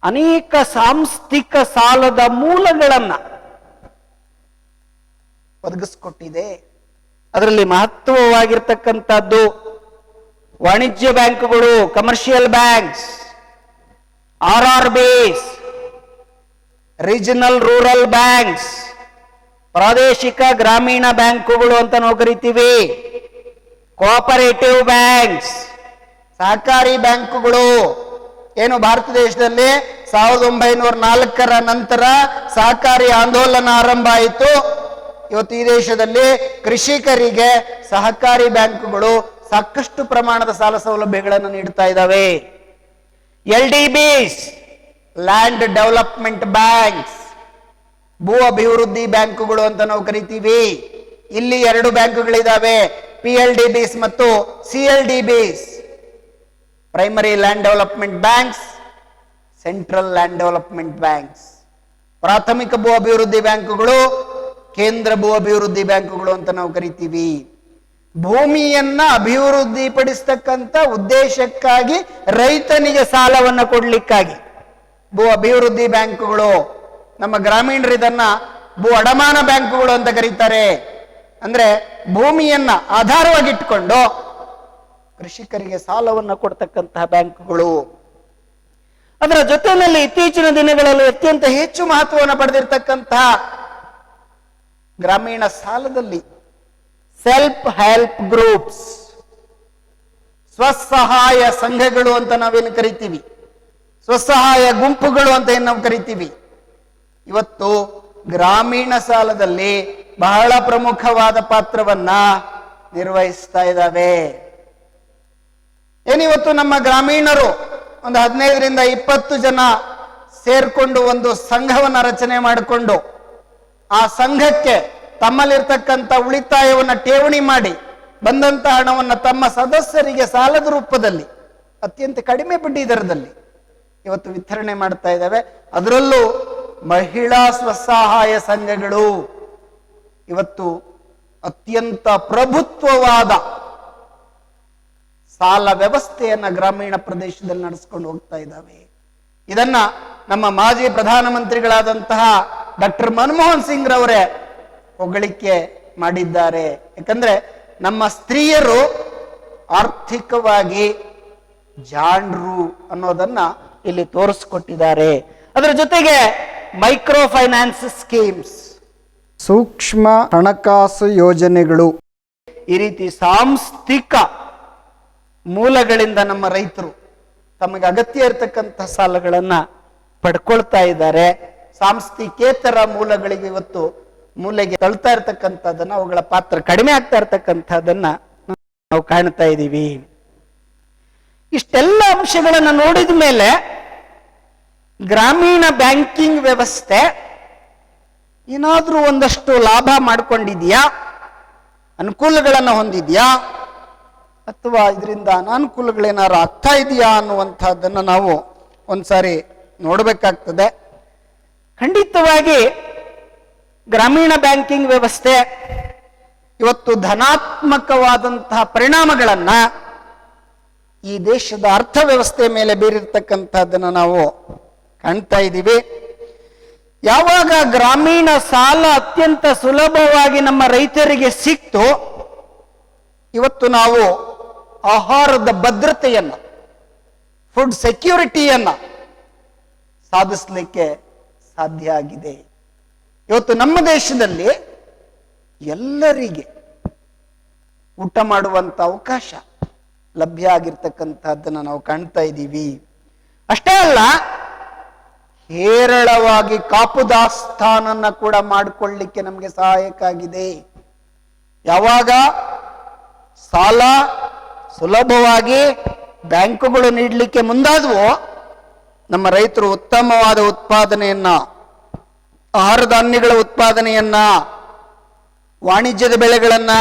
ಅನೇಕ ಸಾಂಸ್ಥಿಕ ಸಾಲದ ಮೂಲಗಳನ್ನ ಒದಗಿಸಿಕೊಟ್ಟಿದೆ. ಅದರಲ್ಲಿ ಮಹತ್ವವಾಗಿರ್ತಕ್ಕಂಥದ್ದು ವಾಣಿಜ್ಯ ಬ್ಯಾಂಕುಗಳು, commercial banks, RRBs, regional rural banks, ಪ್ರಾದೇಶಿಕ ಗ್ರಾಮೀಣ ಬ್ಯಾಂಕುಗಳು ಅಂತ ನಾವು ಕರಿತೀವಿ, ಕೋಆಪರೇಟಿವ್ ಬ್ಯಾಂಕ್ಸ್, ಸಹಕಾರಿ ಬ್ಯಾಂಕುಗಳು ಏನು ಭಾರತ ದೇಶದಲ್ಲಿ 1904ರ ನಂತರ ಸಹಕಾರಿ ಆಂದೋಲನ ಆರಂಭ ಆಯಿತು. ಇವತ್ತು ಈ ದೇಶದಲ್ಲಿ ಕೃಷಿಕರಿಗೆ ಸಹಕಾರಿ ಬ್ಯಾಂಕುಗಳು ಸಾಕಷ್ಟು ಪ್ರಮಾಣದ ಸಾಲ ಸೌಲಭ್ಯಗಳನ್ನು ನೀಡ್ತಾ ಇದ್ದಾವೆ. LDBs, ಲ್ಯಾಂಡ್ ಡೆವಲಪ್ಮೆಂಟ್ ಬ್ಯಾಂಕ್ಸ್, ಭೂ ಅಭಿವೃದ್ಧಿ ಬ್ಯಾಂಕುಗಳು ಅಂತ ನಾವು ಕರಿತೀವಿ. ಇಲ್ಲಿ 2 ಬ್ಯಾಂಕುಗಳಿದ್ದಾವೆ, PLDBs ಮತ್ತು CLDBs. Primary land development banks, central land development banks. ಪ್ರಾಥಮಿಕ ಭೂ ಅಭಿವೃದ್ಧಿ ಬ್ಯಾಂಕುಗಳು, ಕೇಂದ್ರ ಭೂ ಅಭಿವೃದ್ಧಿ ಬ್ಯಾಂಕುಗಳು ಅಂತ ನಾವು ಕರಿತೀವಿ. ಭೂಮಿಯನ್ನ ಅಭಿವೃದ್ಧಿ ಪಡಿಸ್ತಕ್ಕಂಥ ಉದ್ದೇಶಕ್ಕಾಗಿ ರೈತನಿಗೆ ಸಾಲವನ್ನ ಕೊಡ್ಲಿಕ್ಕಾಗಿ ಭೂ ಅಭಿವೃದ್ಧಿ ಬ್ಯಾಂಕುಗಳು. ನಮ್ಮ ಗ್ರಾಮೀಣರು ಇದನ್ನ ಭೂ ಅಡಮಾನ ಬ್ಯಾಂಕುಗಳು ಅಂತ ಕರೀತಾರೆ. ಅಂದ್ರೆ ಭೂಮಿಯನ್ನ ಆಧಾರವಾಗಿಟ್ಕೊಂಡು ಕೃಷಿಕರಿಗೆ ಸಾಲವನ್ನ ಕೊಡ್ತಕ್ಕಂತಹ ಬ್ಯಾಂಕುಗಳು. ಅದರ ಜೊತೆಯಲ್ಲಿ ಇತ್ತೀಚಿನ ದಿನಗಳಲ್ಲಿ ಅತ್ಯಂತ ಹೆಚ್ಚು ಮಹತ್ವವನ್ನು ಪಡೆದಿರ್ತಕ್ಕಂತಹ ಗ್ರಾಮೀಣ ಸಾಲದಲ್ಲಿ ಸೆಲ್ಫ್ ಹೆಲ್ಪ್ ಗ್ರೂಪ್ಸ್, ಸ್ವಸಹಾಯ ಸಂಘಗಳು ಅಂತ ನಾವೇನು ಕರಿತೀವಿ, ಸ್ವಸಹಾಯ ಗುಂಪುಗಳು ಅಂತ ಏನು ನಾವು ಕರಿತೀವಿ. ಇವತ್ತು ಗ್ರಾಮೀಣ ಸಾಲದಲ್ಲಿ ಬಹಳ ಪ್ರಮುಖವಾದ ಪಾತ್ರವನ್ನ ನಿರ್ವಹಿಸ್ತಾ ಇದ್ದಾವೆ. ಏನಿವತ್ತು ನಮ್ಮ ಗ್ರಾಮೀಣರು ಒಂದು 15ರಿಂದ 20 ಜನ ಸೇರ್ಕೊಂಡು ಒಂದು ಸಂಘವನ್ನ ರಚನೆ ಮಾಡಿಕೊಂಡು ಆ ಸಂಘಕ್ಕೆ ತಮ್ಮಲ್ಲಿರ್ತಕ್ಕಂಥ ಉಳಿತಾಯವನ್ನ ಠೇವಣಿ ಮಾಡಿ ಬಂದಂತ ಹಣವನ್ನ ತಮ್ಮ ಸದಸ್ಯರಿಗೆ ಸಾಲದ ರೂಪದಲ್ಲಿ ಅತ್ಯಂತ ಕಡಿಮೆ ಬಡ್ಡಿ ದರದಲ್ಲಿ ಇವತ್ತು ವಿತರಣೆ ಮಾಡ್ತಾ ಇದ್ದಾವೆ. ಅದರಲ್ಲೂ ಮಹಿಳಾ ಸ್ವಸಹಾಯ ಸಂಘಗಳು ಇವತ್ತು ಅತ್ಯಂತ ಪ್ರಭುತ್ವವಾದ ಸಾಲ ವ್ಯವಸ್ಥೆಯನ್ನ ಗ್ರಾಮೀಣ ಪ್ರದೇಶದಲ್ಲಿ ನಡೆಸ್ಕೊಂಡು ಹೋಗ್ತಾ ಇದ್ದಾವೆ. ಇದನ್ನ ನಮ್ಮ ಮಾಜಿ ಪ್ರಧಾನಮಂತ್ರಿಗಳಾದಂತಹ ಡಾಕ್ಟರ್ ಮನಮೋಹನ್ ಸಿಂಗ್ ರವರೇ ಹೊಗಳಿಕೆ ಮಾಡಿದ್ದಾರೆ. ಯಾಕಂದ್ರೆ ನಮ್ಮ ಸ್ತ್ರೀಯರು ಆರ್ಥಿಕವಾಗಿ ಜಾಣರು ಅನ್ನೋದನ್ನ ಇಲ್ಲಿ ತೋರಿಸ್ಕೊಟ್ಟಿದ್ದಾರೆ. ಅದರ ಜೊತೆಗೆ ಮೈಕ್ರೋ ಫೈನಾನ್ಸ್ ಸ್ಕೀಮ್ಸ್, ಸೂಕ್ಷ್ಮ ಹಣಕಾಸು ಯೋಜನೆಗಳು, ಈ ರೀತಿ ಸಾಂಸ್ಥಿಕ ಮೂಲಗಳಿಂದ ನಮ್ಮ ರೈತರು ತಮಗೆ ಅಗತ್ಯ ಇರತಕ್ಕಂಥ ಸಾಲಗಳನ್ನ ಪಡ್ಕೊಳ್ತಾ ಇದ್ದಾರೆ. ಸಾಂಸ್ಥಿಕೇತರ ಮೂಲಗಳಿಗೆ ಇವತ್ತು ಮೂಲೆಗೆ ತಳ್ತಾ ಇರ್ತಕ್ಕಂಥದ್ದನ್ನ, ಅವುಗಳ ಪಾತ್ರ ಕಡಿಮೆ ಆಗ್ತಾ ಇರ್ತಕ್ಕಂಥದ್ದನ್ನ ನಾವು ಕಾಣ್ತಾ ಇದ್ದೀವಿ. ಇಷ್ಟೆಲ್ಲ ಅಂಶಗಳನ್ನ ನೋಡಿದ ಮೇಲೆ ಗ್ರಾಮೀಣ ಬ್ಯಾಂಕಿಂಗ್ ವ್ಯವಸ್ಥೆ ಏನಾದ್ರೂ ಒಂದಷ್ಟು ಲಾಭ ಮಾಡ್ಕೊಂಡಿದ್ಯಾ, ಅನುಕೂಲಗಳನ್ನು ಹೊಂದಿದ್ಯಾ, ಅಥವಾ ಇದರಿಂದ ಅನಾನುಕೂಲಗಳೇನಾದ್ರು ಆಗ್ತಾ ಇದೆಯಾ ಅನ್ನುವಂಥದ್ದನ್ನು ನಾವು ಒಂದ್ಸಾರಿ ನೋಡಬೇಕಾಗ್ತದೆ. ಖಂಡಿತವಾಗಿ ಗ್ರಾಮೀಣ ಬ್ಯಾಂಕಿಂಗ್ ವ್ಯವಸ್ಥೆ ಇವತ್ತು ಧನಾತ್ಮಕವಾದಂತಹ ಪರಿಣಾಮಗಳನ್ನ ಈ ದೇಶದ ಅರ್ಥವ್ಯವಸ್ಥೆ ಮೇಲೆ ಬೀರಿರ್ತಕ್ಕಂಥದ್ದನ್ನು ನಾವು ಕಾಣ್ತಾ ಇದ್ದೀವಿ. ಯಾವಾಗ ಗ್ರಾಮೀಣ ಸಾಲ ಅತ್ಯಂತ ಸುಲಭವಾಗಿ ನಮ್ಮ ರೈತರಿಗೆ ಸಿಕ್ತು, ಇವತ್ತು ನಾವು ಆಹಾರದ ಭದ್ರತೆಯನ್ನ, ಫುಡ್ ಸೆಕ್ಯೂರಿಟಿಯನ್ನ ಸಾಧಿಸಲಿಕ್ಕೆ ಸಾಧ್ಯ ಆಗಿದೆ. ಇವತ್ತು ನಮ್ಮ ದೇಶದಲ್ಲಿ ಎಲ್ಲರಿಗೆ ಊಟ ಮಾಡುವಂತ ಅವಕಾಶ ಲಭ್ಯ ಆಗಿರ್ತಕ್ಕಂಥದ್ದನ್ನು ನಾವು ಕಾಣ್ತಾ ಇದ್ದೀವಿ. ಅಷ್ಟೇ ಅಲ್ಲ, ಹೇರಳವಾಗಿ ಕಾಪು ದಾಸ್ತಾನನ್ನ ಕೂಡ ಮಾಡಿಕೊಳ್ಳಿಕ್ಕೆ ನಮಗೆ ಸಹಾಯಕ ಆಗಿದೆ. ಯಾವಾಗ ಸಾಲ ಸುಲಭವಾಗಿ ಬ್ಯಾಂಕುಗಳು ನೀಡಲಿಕ್ಕೆ ಮುಂದಾದವೋ, ನಮ್ಮ ರೈತರು ಉತ್ತಮವಾದ ಉತ್ಪಾದನೆಯನ್ನ, ಆಹಾರ ಧಾನ್ಯಗಳ ಉತ್ಪಾದನೆಯನ್ನ, ವಾಣಿಜ್ಯದ ಬೆಳೆಗಳನ್ನ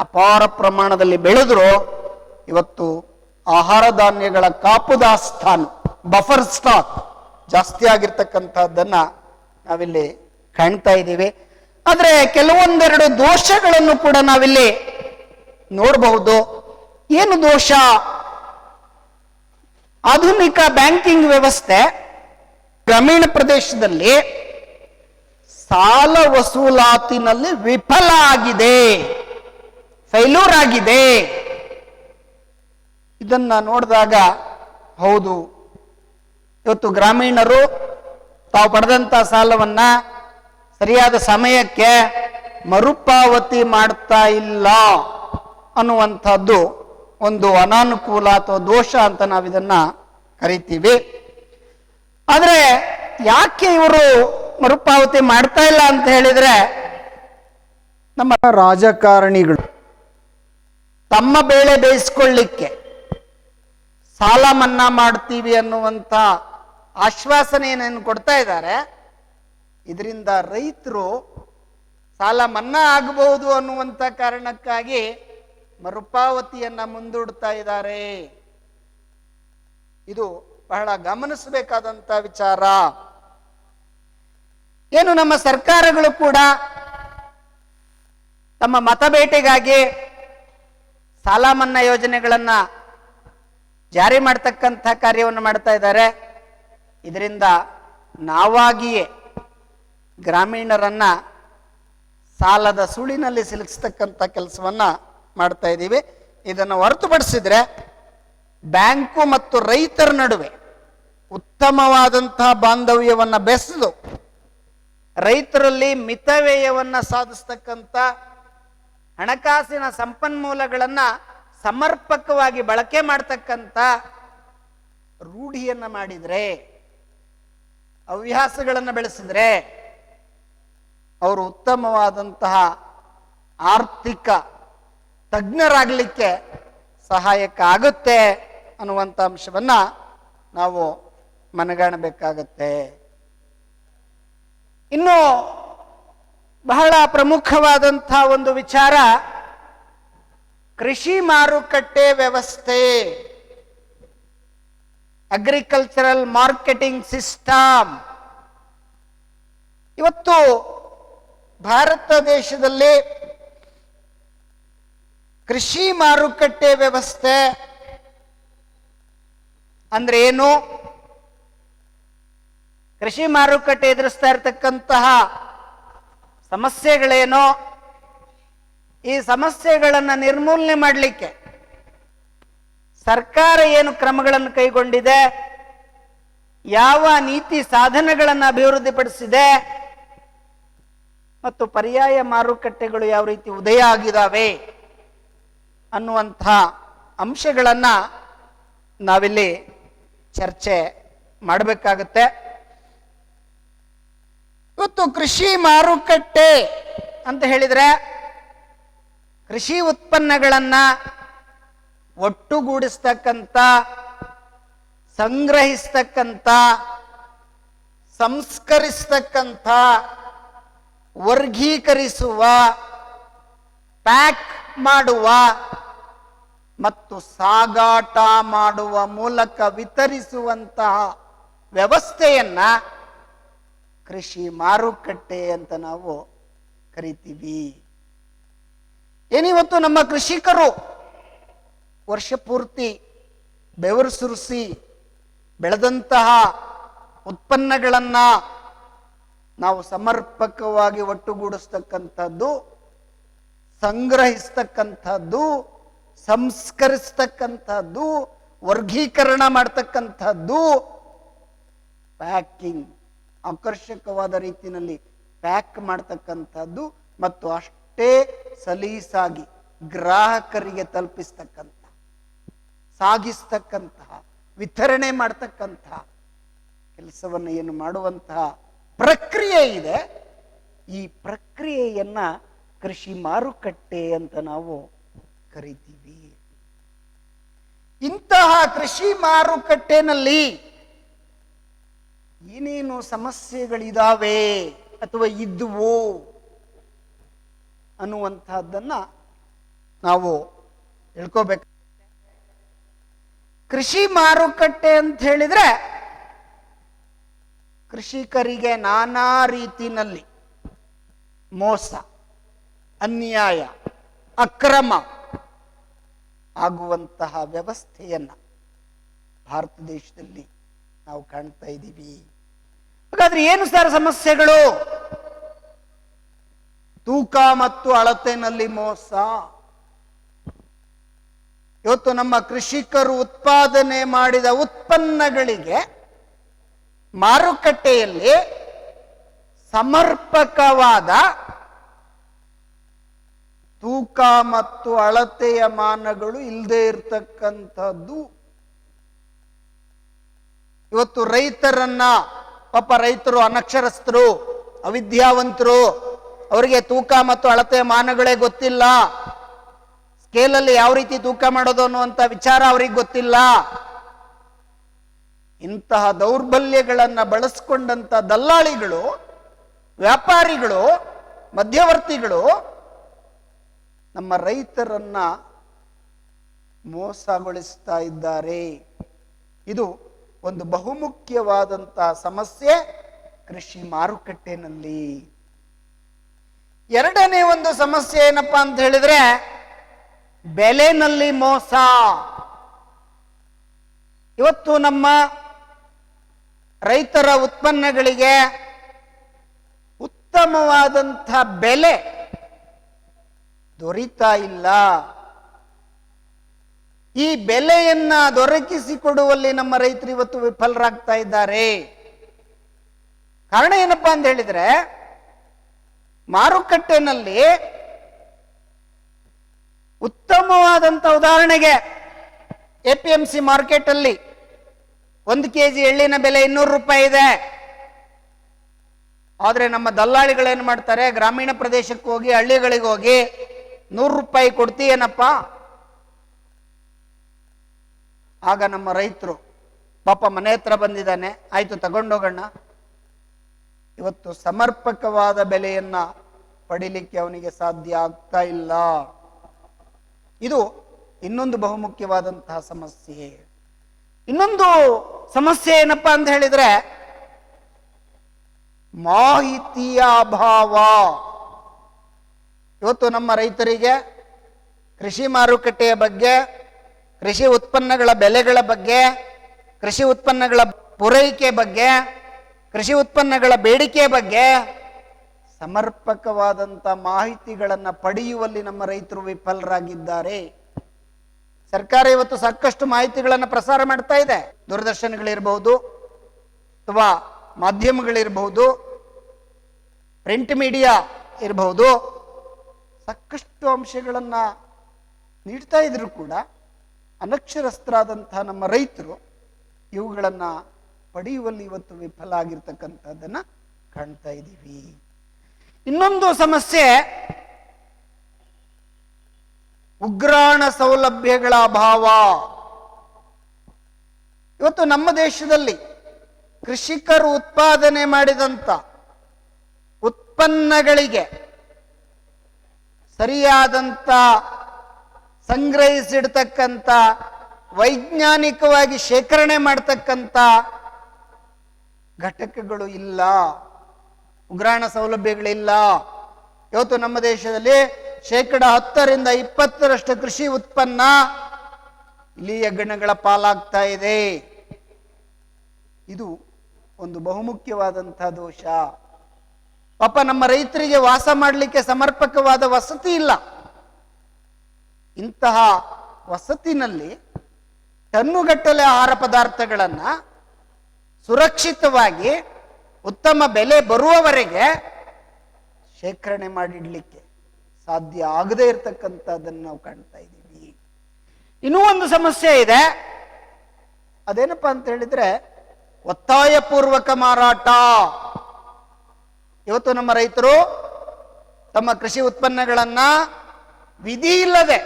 ಅಪಾರ ಪ್ರಮಾಣದಲ್ಲಿ ಬೆಳೆದ್ರು. ಇವತ್ತು ಆಹಾರ ಧಾನ್ಯಗಳ ಕಾಪು ದಾಸ್ತಾನು, ಬಫರ್ ಸ್ಟಾಕ್ ಜಾಸ್ತಿ ಆಗಿರ್ತಕ್ಕಂಥದ್ದನ್ನ ನಾವಿಲ್ಲಿ ಕಾಣ್ತಾ ಇದ್ದೀವಿ. ಆದ್ರೆ ಕೆಲವೊಂದೆರಡು ದೋಷಗಳನ್ನು ಕೂಡ ನಾವಿಲ್ಲಿ ನೋಡಬಹುದು. ಏನು ದೋಷ? ಆಧುನಿಕ ಬ್ಯಾಂಕಿಂಗ್ ವ್ಯವಸ್ಥೆ ಗ್ರಾಮೀಣ ಪ್ರದೇಶದಲ್ಲಿ ಸಾಲ ವಸೂಲಾತಿನಲ್ಲಿ ವಿಫಲ ಆಗಿದೆ, ಫೈಲ್ಯೂರ್ ಆಗಿದೆ. ಇದನ್ನ ನೋಡಿದಾಗ ಹೌದು, ಇವತ್ತು ಗ್ರಾಮೀಣರು ತಾವು ಪಡೆದಂತ ಸಾಲವನ್ನ ಸರಿಯಾದ ಸಮಯಕ್ಕೆ ಮರುಪಾವತಿ ಮಾಡ್ತಾ ಇಲ್ಲ ಅನ್ನುವಂಥದ್ದು ಒಂದು ಅನಾನುಕೂಲ ಅಥವಾ ದೋಷ ಅಂತ ನಾವಿದನ್ನ ಕರಿತೀವಿ. ಆದ್ರೆ ಯಾಕೆ ಇವರು ಮರುಪಾವತಿ ಮಾಡ್ತಾ ಇಲ್ಲ ಅಂತ ಹೇಳಿದ್ರೆ, ನಮ್ಮ ರಾಜಕಾರಣಿಗಳು ತಮ್ಮ ಬೇಳೆ ಬೇಯಿಸ್ಕೊಳ್ಳಿಕ್ಕೆ ಸಾಲ ಮನ್ನಾ ಮಾಡ್ತೀವಿ ಅನ್ನುವಂಥ ಆಶ್ವಾಸನೆಯನ್ನು ಕೊಡ್ತಾ ಇದ್ದಾರೆ. ಇದರಿಂದ ರೈತರು ಸಾಲ ಮನ್ನಾ ಆಗಬಹುದು ಅನ್ನುವಂಥ ಕಾರಣಕ್ಕಾಗಿ ಮರುಪಾವತಿಯನ್ನ ಮುಂದೂಡ್ತಾ ಇದ್ದಾರೆ. ಇದು ಬಹಳ ಗಮನಿಸಬೇಕಾದಂತ ವಿಚಾರ. ಏನು ನಮ್ಮ ಸರ್ಕಾರಗಳು ಕೂಡ ತಮ್ಮ ಮತಬೇಟೆಗಾಗಿ ಸಾಲ ಮನ್ನಾ ಯೋಜನೆಗಳನ್ನ ಜಾರಿ ಮಾಡ್ತಕ್ಕಂಥ ಕಾರ್ಯವನ್ನು ಮಾಡ್ತಾ ಇದ್ದಾರೆ. ಇದರಿಂದ ನಾವಾಗಿಯೇ ಗ್ರಾಮೀಣರನ್ನ ಸಾಲದ ಸುಳಿನಲ್ಲಿ ಸಿಲುಕಿಸ್ತಕ್ಕಂಥ ಕೆಲಸವನ್ನ ಮಾಡ್ತಾ ಇದ್ದೀವಿ. ಇದನ್ನು ಹೊರತುಪಡಿಸಿದ್ರೆ ಬ್ಯಾಂಕು ಮತ್ತು ರೈತರ ನಡುವೆ ಉತ್ತಮವಾದಂತಹ ಬಾಂಧವ್ಯವನ್ನ ಬೆಸೆದು ರೈತರಲ್ಲಿ ಮಿತವ್ಯಯವನ್ನ ಸಾಧಿಸ್ತಕ್ಕಂಥ ಹಣಕಾಸಿನ ಸಂಪನ್ಮೂಲಗಳನ್ನ ಸಮರ್ಪಕವಾಗಿ ಬಳಕೆ ಮಾಡ್ತಕ್ಕಂಥ ರೂಢಿಯನ್ನ ಮಾಡಿದ್ರೆ, ಹವ್ಯಾಸಗಳನ್ನು ಬೆಳೆಸಿದ್ರೆ ಅವರು ಉತ್ತಮವಾದಂತಹ ಆರ್ಥಿಕ ತಜ್ಞರಾಗಲಿಕ್ಕೆ ಸಹಾಯಕ ಆಗುತ್ತೆ ಅನ್ನುವಂಥ ಅಂಶವನ್ನ ನಾವು ಮನಗಾಣಬೇಕಾಗತ್ತೆ. ಇನ್ನು ಬಹಳ ಪ್ರಮುಖವಾದಂಥ ಒಂದು ವಿಚಾರ ಕೃಷಿ ಮಾರುಕಟ್ಟೆ ವ್ಯವಸ್ಥೆ, ಅಗ್ರಿಕಲ್ಚರಲ್ ಮಾರ್ಕೆಟಿಂಗ್ ಸಿಸ್ಟಮ್. ಇವತ್ತು ಭಾರತ ದೇಶದಲ್ಲಿ ಕೃಷಿ ಮಾರುಕಟ್ಟೆ ವ್ಯವಸ್ಥೆ ಅಂದ್ರೆ ಏನು, ಕೃಷಿ ಮಾರುಕಟ್ಟೆ ಎದುರಿಸ್ತಾ ಇರತಕ್ಕಂತಹ ಸಮಸ್ಯೆಗಳೇನು, ಈ ಸಮಸ್ಯೆಗಳನ್ನು ನಿರ್ಮೂಲನೆ ಮಾಡಲಿಕ್ಕೆ ಸರ್ಕಾರ ಏನು ಕ್ರಮಗಳನ್ನು ಕೈಗೊಂಡಿದೆ, ಯಾವ ನೀತಿ ಸಾಧನಗಳನ್ನು ಅಭಿವೃದ್ಧಿಪಡಿಸಿದೆ ಮತ್ತು ಪರ್ಯಾಯ ಮಾರುಕಟ್ಟೆಗಳು ಯಾವ ರೀತಿ ಉದಯ ಆಗಿದಾವೆ ಅನ್ನುವಂಥ ಅಂಶಗಳನ್ನ ನಾವಿಲ್ಲಿ ಚರ್ಚೆ ಮಾಡಬೇಕಾಗುತ್ತೆ. ಇವತ್ತು ಕೃಷಿ ಮಾರುಕಟ್ಟೆ ಅಂತ ಹೇಳಿದ್ರೆ ಕೃಷಿ ಉತ್ಪನ್ನಗಳನ್ನ ಒಟ್ಟುಗೂಡಿಸ್ತಕ್ಕಂಥ, ಸಂಗ್ರಹಿಸ್ತಕ್ಕಂಥ, ಸಂಸ್ಕರಿಸ್ತಕ್ಕಂಥ, ವರ್ಗೀಕರಿಸುವ, ಪ್ಯಾಕ್ ಮಾಡುವ ಮತ್ತು ಸಾಗಾಟ ಮಾಡುವ ಮೂಲಕ ವಿತರಿಸುವಂತಹ ವ್ಯವಸ್ಥೆಯನ್ನ ಕೃಷಿ ಮಾರುಕಟ್ಟೆ ಅಂತ ನಾವು ಕರಿತೀವಿ. ಏನಿವತ್ತು ನಮ್ಮ ಕೃಷಿಕರು ವರ್ಷ ಪೂರ್ತಿ ಬೆವರು ಸುರಿಸಿ ಬೆಳೆದಂತಹ ಉತ್ಪನ್ನಗಳನ್ನ ನಾವು ಸಮರ್ಪಕವಾಗಿ ಒಟ್ಟುಗೂಡಿಸ್ತಕ್ಕಂಥದ್ದು, ಸಂಗ್ರಹಿಸ್ತಕ್ಕಂಥದ್ದು, ಸಂಸ್ಕರಿಸ್ತಕ್ಕಂಥದ್ದು, ವರ್ಗೀಕರಣ ಮಾಡ್ತಕ್ಕಂಥದ್ದು, ಪ್ಯಾಕಿಂಗ್ ಆಕರ್ಷಕವಾದ ರೀತಿಯಲ್ಲಿ ಪ್ಯಾಕ್ ಮಾಡ್ತಕ್ಕಂಥದ್ದು ಮತ್ತು ಅಷ್ಟೇ ಸಲೀಸಾಗಿ ಗ್ರಾಹಕರಿಗೆ ತಲುಪಿಸ್ತಕ್ಕಂಥ, ಸಾಗಿಸ್ತಕ್ಕಂತಹ, ವಿತರಣೆ ಮಾಡ್ತಕ್ಕಂತಹ ಕೆಲಸವನ್ನು ಏನು ಮಾಡುವಂತಹ ಪ್ರಕ್ರಿಯೆ ಇದೆ, ಈ ಪ್ರಕ್ರಿಯೆಯನ್ನ ಕೃಷಿ ಮಾರುಕಟ್ಟೆ ಅಂತ ನಾವು ಕರಿತೀವಿ. ಇಂತಹ ಕೃಷಿ ಮಾರುಕಟ್ಟೆನಲ್ಲಿ ಏನೇನು ಸಮಸ್ಯೆಗಳಿದಾವೆ ಅಥವಾ ಇದ್ದುವು ಅನ್ನುವಂತಹದ್ದನ್ನ ನಾವು ತಿಳ್ಕೋಬೇಕು. ಕೃಷಿ ಮಾರುಕಟ್ಟೆ ಅಂತ ಹೇಳಿದ್ರೆ ಕೃಷಿಕರಿಗೆ ನಾನಾ ರೀತಿಯಲ್ಲಿ ಮೋಸ, ಅನ್ಯಾಯ, ಅಕ್ರಮ ಆಗುವಂತಹ ವ್ಯವಸ್ಥೆಯನ್ನ ಭಾರತ ದೇಶದಲ್ಲಿ ನಾವು ಕಾಣ್ತಾ ಇದ್ದೀವಿ. ಹಾಗಾದ್ರೆ ಏನು ಸರ್ ಸಮಸ್ಯೆಗಳು? ತೂಕ ಮತ್ತು ಅಳತೆನಲ್ಲಿ ಮೋಸ. ಇವತ್ತು ನಮ್ಮ ಕೃಷಿಕರು ಉತ್ಪಾದನೆ ಮಾಡಿದ ಉತ್ಪನ್ನಗಳಿಗೆ ಮಾರುಕಟ್ಟೆಯಲ್ಲಿ ಸಮರ್ಪಕವಾದ ತೂಕ ಮತ್ತು ಅಳತೆಯ ಮಾನಗಳು ಇಲ್ಲದೆ ಇರತಕ್ಕಂಥದ್ದು. ಇವತ್ತು ರೈತರನ್ನ, ಪಾಪ ರೈತರು ಅನಕ್ಷರಸ್ಥರು, ಅವಿದ್ಯಾವಂತರು, ಅವರಿಗೆ ತೂಕ ಮತ್ತು ಅಳತೆಯ ಮಾನಗಳೇ ಗೊತ್ತಿಲ್ಲ. ಸ್ಕೇಲಲ್ಲಿ ಯಾವ ರೀತಿ ತೂಕ ಮಾಡೋದು ಅನ್ನುವಂಥ ವಿಚಾರ ಅವ್ರಿಗೆ ಗೊತ್ತಿಲ್ಲ. ಇಂತಹ ದೌರ್ಬಲ್ಯಗಳನ್ನು ಬಳಸ್ಕೊಂಡಂತ ದಲ್ಲಾಳಿಗಳು, ವ್ಯಾಪಾರಿಗಳು, ಮಧ್ಯವರ್ತಿಗಳು ನಮ್ಮ ರೈತರನ್ನ ಮೋಸಗೊಳಿಸ್ತಾ ಇದ್ದಾರೆ. ಇದು ಒಂದು ಬಹುಮುಖ್ಯವಾದಂತಹ ಸಮಸ್ಯೆ ಕೃಷಿ ಮಾರುಕಟ್ಟೆನಲ್ಲಿ. ಎರಡನೇ ಒಂದು ಸಮಸ್ಯೆ ಏನಪ್ಪಾ ಅಂತ ಹೇಳಿದ್ರೆ ಬೆಲೆನಲ್ಲಿ ಮೋಸ. ಇವತ್ತು ನಮ್ಮ ರೈತರ ಉತ್ಪನ್ನಗಳಿಗೆ ಉತ್ತಮವಾದಂಥ ಬೆಲೆ ದೊರೀತಾ ಇಲ್ಲ. ಈ ಬೆಲೆಯನ್ನ ದೊರಕಿಸಿಕೊಡುವಲ್ಲಿ ನಮ್ಮ ರೈತರು ಇವತ್ತು ವಿಫಲರಾಗ್ತಾ ಇದ್ದಾರೆ. ಕಾರಣ ಏನಪ್ಪಾ ಅಂತ ಹೇಳಿದ್ರೆ ಮಾರುಕಟ್ಟೆನಲ್ಲಿ ಉತ್ತಮವಾದಂಥ, ಉದಾಹರಣೆಗೆ APMC ಮಾರ್ಕೆಟ್ ಅಲ್ಲಿ 1 kg ಎಳ್ಳಿನ ಬೆಲೆ 200 ರೂಪಾಯಿ ಇದೆ. ಆದ್ರೆ ನಮ್ಮ ದಲ್ಲಾಳಿಗಳೇನು ಮಾಡ್ತಾರೆ, ಗ್ರಾಮೀಣ ಪ್ರದೇಶಕ್ಕೆ ಹೋಗಿ, ಹಳ್ಳಿಗಳಿಗೆ ಹೋಗಿ 100 ರೂಪಾಯಿ ಕೊಡ್ತೀಯೇನಪ್ಪ. ಆಗ ನಮ್ಮ ರೈತರು ಪಾಪ ಮನೆ ಹತ್ರ ಬಂದಿದ್ದಾನೆ, ಆಯ್ತು ತಗೊಂಡೋಗೋಣ. ಇವತ್ತು ಸಮರ್ಪಕವಾದ ಬೆಲೆಯನ್ನ ಪಡಿಲಿಕ್ಕೆ ಅವನಿಗೆ ಸಾಧ್ಯ ಆಗ್ತಾ ಇಲ್ಲ. ಇದು ಇನ್ನೊಂದು ಬಹುಮುಖ್ಯವಾದಂತಹ ಸಮಸ್ಯೆ. ಇನ್ನೊಂದು ಸಮಸ್ಯೆ ಏನಪ್ಪಾ ಅಂತ ಹೇಳಿದ್ರೆ ಮಾಹಿತಿಯ ಅಭಾವ. ಇವತ್ತು ನಮ್ಮ ರೈತರಿಗೆ ಕೃಷಿ ಮಾರುಕಟ್ಟೆಯ ಬಗ್ಗೆ, ಕೃಷಿ ಉತ್ಪನ್ನಗಳ ಬೆಲೆಗಳ ಬಗ್ಗೆ, ಕೃಷಿ ಉತ್ಪನ್ನಗಳ ಪೂರೈಕೆ ಬಗ್ಗೆ, ಕೃಷಿ ಉತ್ಪನ್ನಗಳ ಬೇಡಿಕೆ ಬಗ್ಗೆ ಸಮರ್ಪಕವಾದಂಥ ಮಾಹಿತಿಗಳನ್ನು ಪಡೆಯುವಲ್ಲಿ ನಮ್ಮ ರೈತರು ವಿಫಲರಾಗಿದ್ದಾರೆ. ಸರ್ಕಾರ ಇವತ್ತು ಸಾಕಷ್ಟು ಮಾಹಿತಿಗಳನ್ನು ಪ್ರಸಾರ ಮಾಡ್ತಾ ಇದೆ. ದೂರದರ್ಶನಗಳಿರಬಹುದು ಅಥವಾ ಮಾಧ್ಯಮಗಳಿರಬಹುದು, ಪ್ರಿಂಟ್ ಮೀಡಿಯಾ ಇರಬಹುದು, ಸಾಕಷ್ಟು ಅಂಶಗಳನ್ನ ನೀಡ್ತಾ ಇದ್ರು ಕೂಡ ಅನಕ್ಷರಸ್ಥರಾದಂತಹ ನಮ್ಮ ರೈತರು ಇವುಗಳನ್ನ ಪಡೆಯುವಲ್ಲಿ ಇವತ್ತು ವಿಫಲ ಆಗಿರ್ತಕ್ಕಂಥದ್ದನ್ನ ಕಾಣ್ತಾ ಇದ್ದೀವಿ. ಇನ್ನೊಂದು ಸಮಸ್ಯೆ ಉಗ್ರಾಣ ಸೌಲಭ್ಯಗಳ ಅಭಾವ. ಇವತ್ತು ನಮ್ಮ ದೇಶದಲ್ಲಿ ಕೃಷಿಕರು ಉತ್ಪಾದನೆ ಮಾಡಿದಂತ ಉತ್ಪನ್ನಗಳಿಗೆ ಸರಿಯಾದಂತ ಸಂಗ್ರಹಿಸಿಡ್ತಕ್ಕಂಥ, ವೈಜ್ಞಾನಿಕವಾಗಿ ಶೇಖರಣೆ ಮಾಡ್ತಕ್ಕಂಥ ಘಟಕಗಳು ಇಲ್ಲ, ಉಗ್ರಾಣ ಸೌಲಭ್ಯಗಳಿಲ್ಲ. ಇವತ್ತು ನಮ್ಮ ದೇಶದಲ್ಲಿ 10% 20% ಕೃಷಿ ಉತ್ಪನ್ನ ಇಲಿಯ ಗಣಗಳ ಪಾಲಾಗ್ತಾ ಇದೆ. ಇದು ಒಂದು ಬಹುಮುಖ್ಯವಾದಂತಹ ದೋಷ. ಪಾಪ ನಮ್ಮ ರೈತರಿಗೆ ವಾಸ ಮಾಡಲಿಕ್ಕೆ ಸಮರ್ಪಕವಾದ ವಸತಿ ಇಲ್ಲ. ಇಂತಹ ವಸತಿನಲ್ಲಿ ಟನ್ನುಗಟ್ಟಲೆ ಆಹಾರ ಪದಾರ್ಥಗಳನ್ನ ಸುರಕ್ಷಿತವಾಗಿ ಉತ್ತಮ ಬೆಲೆ ಬರುವವರೆಗೆ ಶೇಖರಣೆ ಮಾಡಿಡ್ಲಿಕ್ಕೆ ಸಾಧ್ಯ ಆಗದೇ ಇರತಕ್ಕಂಥದ್ದನ್ನು ನಾವು ಕಾಣ್ತಾ ಇದ್ದೀವಿ. ಇನ್ನೂ ಒಂದು ಸಮಸ್ಯೆ ಇದೆ. ಅದೇನಪ್ಪಾ ಅಂತ ಹೇಳಿದ್ರೆ ಒತ್ತಾಯ ಪೂರ್ವಕ ಮಾರಾಟ. ಇವತ್ತು ನಮ್ಮ ರೈತರು ತಮ್ಮ ಕೃಷಿ ಉತ್ಪನ್ನಗಳನ್ನ ವಿಧಿ ಇಲ್ಲದೆ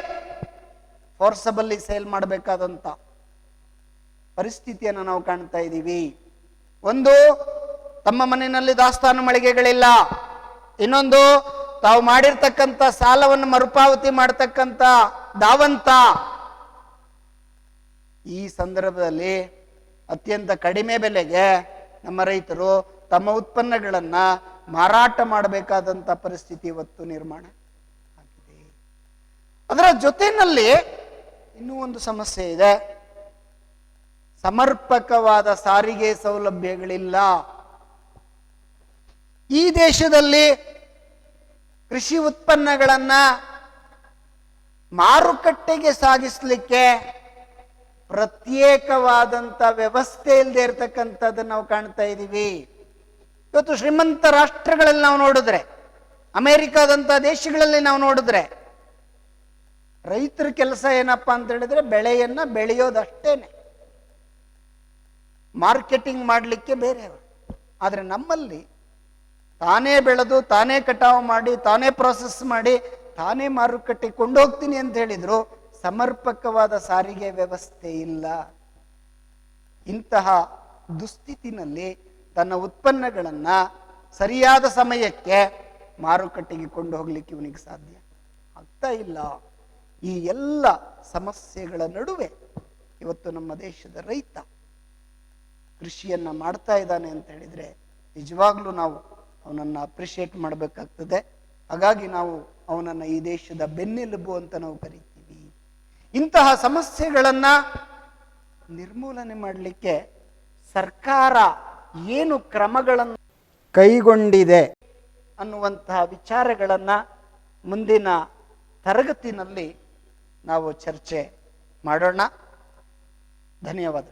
ಫೋರ್ಸಬಲ್ಲಿ ಸೇಲ್ ಮಾಡಬೇಕಾದಂತ ಪರಿಸ್ಥಿತಿಯನ್ನು ನಾವು ಕಾಣ್ತಾ ಇದ್ದೀವಿ. ಒಂದು, ತಮ್ಮ ಮನೆಯಲ್ಲಿ ದಾಸ್ತಾನು ಮಳಿಗೆಗಳಿಲ್ಲ. ಇನ್ನೊಂದು, ತಾವು ಮಾಡಿರ್ತಕ್ಕಂಥ ಸಾಲವನ್ನು ಮರುಪಾವತಿ ಮಾಡತಕ್ಕಂಥ ಧಾವಂತ. ಈ ಸಂದರ್ಭದಲ್ಲಿ ಅತ್ಯಂತ ಕಡಿಮೆ ಬೆಲೆಗೆ ನಮ್ಮ ರೈತರು ತಮ್ಮ ಉತ್ಪನ್ನಗಳನ್ನ ಮಾರಾಟ ಮಾಡಬೇಕಾದಂತ ಪರಿಸ್ಥಿತಿ ಇವತ್ತು ನಿರ್ಮಾಣ ಆಗಿದೆ. ಅದರ ಜೊತೆಯಲ್ಲಿ ಇನ್ನೂ ಒಂದು ಸಮಸ್ಯೆ ಇದೆ. ಸಮರ್ಪಕವಾದ ಸಾರಿಗೆ ಸೌಲಭ್ಯಗಳಿಲ್ಲ. ಈ ದೇಶದಲ್ಲಿ ಕೃಷಿ ಉತ್ಪನ್ನಗಳನ್ನ ಮಾರುಕಟ್ಟೆಗೆ ಸಾಗಿಸಲಿಕ್ಕೆ ಪ್ರತ್ಯೇಕವಾದಂತ ವ್ಯವಸ್ಥೆ ಇಲ್ಲದೆ ಇರತಕ್ಕಂಥದ್ದನ್ನು ನಾವು ಕಾಣ್ತಾ ಇದ್ದೀವಿ. ಇವತ್ತು ಶ್ರೀಮಂತ ರಾಷ್ಟ್ರಗಳಲ್ಲಿ ನಾವು ನೋಡಿದ್ರೆ, ಅಮೆರಿಕಾದಂಥ ದೇಶಗಳಲ್ಲಿ ನಾವು ನೋಡಿದ್ರೆ, ರೈತರ ಕೆಲಸ ಏನಪ್ಪಾ ಅಂತ ಹೇಳಿದ್ರೆ ಬೆಳೆಯನ್ನ ಬೆಳೆಯೋದಷ್ಟೇನೆ, ಮಾರ್ಕೆಟಿಂಗ್ ಮಾಡಲಿಕ್ಕೆ ಬೇರೆಯವರು. ಆದರೆ ನಮ್ಮಲ್ಲಿ ತಾನೇ ಬೆಳೆದು ತಾನೇ ಕಟಾವು ಮಾಡಿ ತಾನೇ ಪ್ರಾಸೆಸ್ ಮಾಡಿ ತಾನೇ ಮಾರುಕಟ್ಟೆಗೆ ಕೊಂಡೋಗ್ತೀನಿ ಅಂತ ಹೇಳಿದ್ರು ಸಮರ್ಪಕವಾದ ಸಾರಿಗೆ ವ್ಯವಸ್ಥೆ ಇಲ್ಲ. ಇಂತಹ ದುಸ್ಥಿತಿನಲ್ಲಿ ತನ್ನ ಉತ್ಪನ್ನಗಳನ್ನ ಸರಿಯಾದ ಸಮಯಕ್ಕೆ ಮಾರುಕಟ್ಟೆಗೆ ಕೊಂಡು ಹೋಗ್ಲಿಕ್ಕೆ ಇವನಿಗೆ ಸಾಧ್ಯ ಆಗ್ತಾ ಇಲ್ಲ. ಈ ಎಲ್ಲ ಸಮಸ್ಯೆಗಳ ನಡುವೆ ಇವತ್ತು ನಮ್ಮ ದೇಶದ ರೈತ ಕೃಷಿಯನ್ನ ಮಾಡ್ತಾ ಇದ್ದಾನೆ ಅಂತ ಹೇಳಿದ್ರೆ ನಿಜವಾಗ್ಲೂ ನಾವು ಅವನನ್ನ ಅಪ್ರಿಷಿಯೇಟ್ ಮಾಡಬೇಕಾಗ್ತದೆ. ಹಾಗಾಗಿ ನಾವು ಅವನನ್ನ ಈ ದೇಶದ ಬೆನ್ನೆಲುಬು ಅಂತ ನಾವು ಕರಿತೀವಿ. ಇಂತಹ ಸಮಸ್ಯೆಗಳನ್ನ ನಿರ್ಮೂಲನೆ ಮಾಡಲಿಕ್ಕೆ ಸರ್ಕಾರ ಏನು ಕ್ರಮಗಳನ್ನು ಕೈಗೊಂಡಿದೆ ಅನ್ನುವಂತಹ ವಿಚಾರಗಳನ್ನ ಮುಂದಿನ ತರಗತಿನಲ್ಲಿ ನಾವು ಚರ್ಚೆ ಮಾಡೋಣ. ಧನ್ಯವಾದ.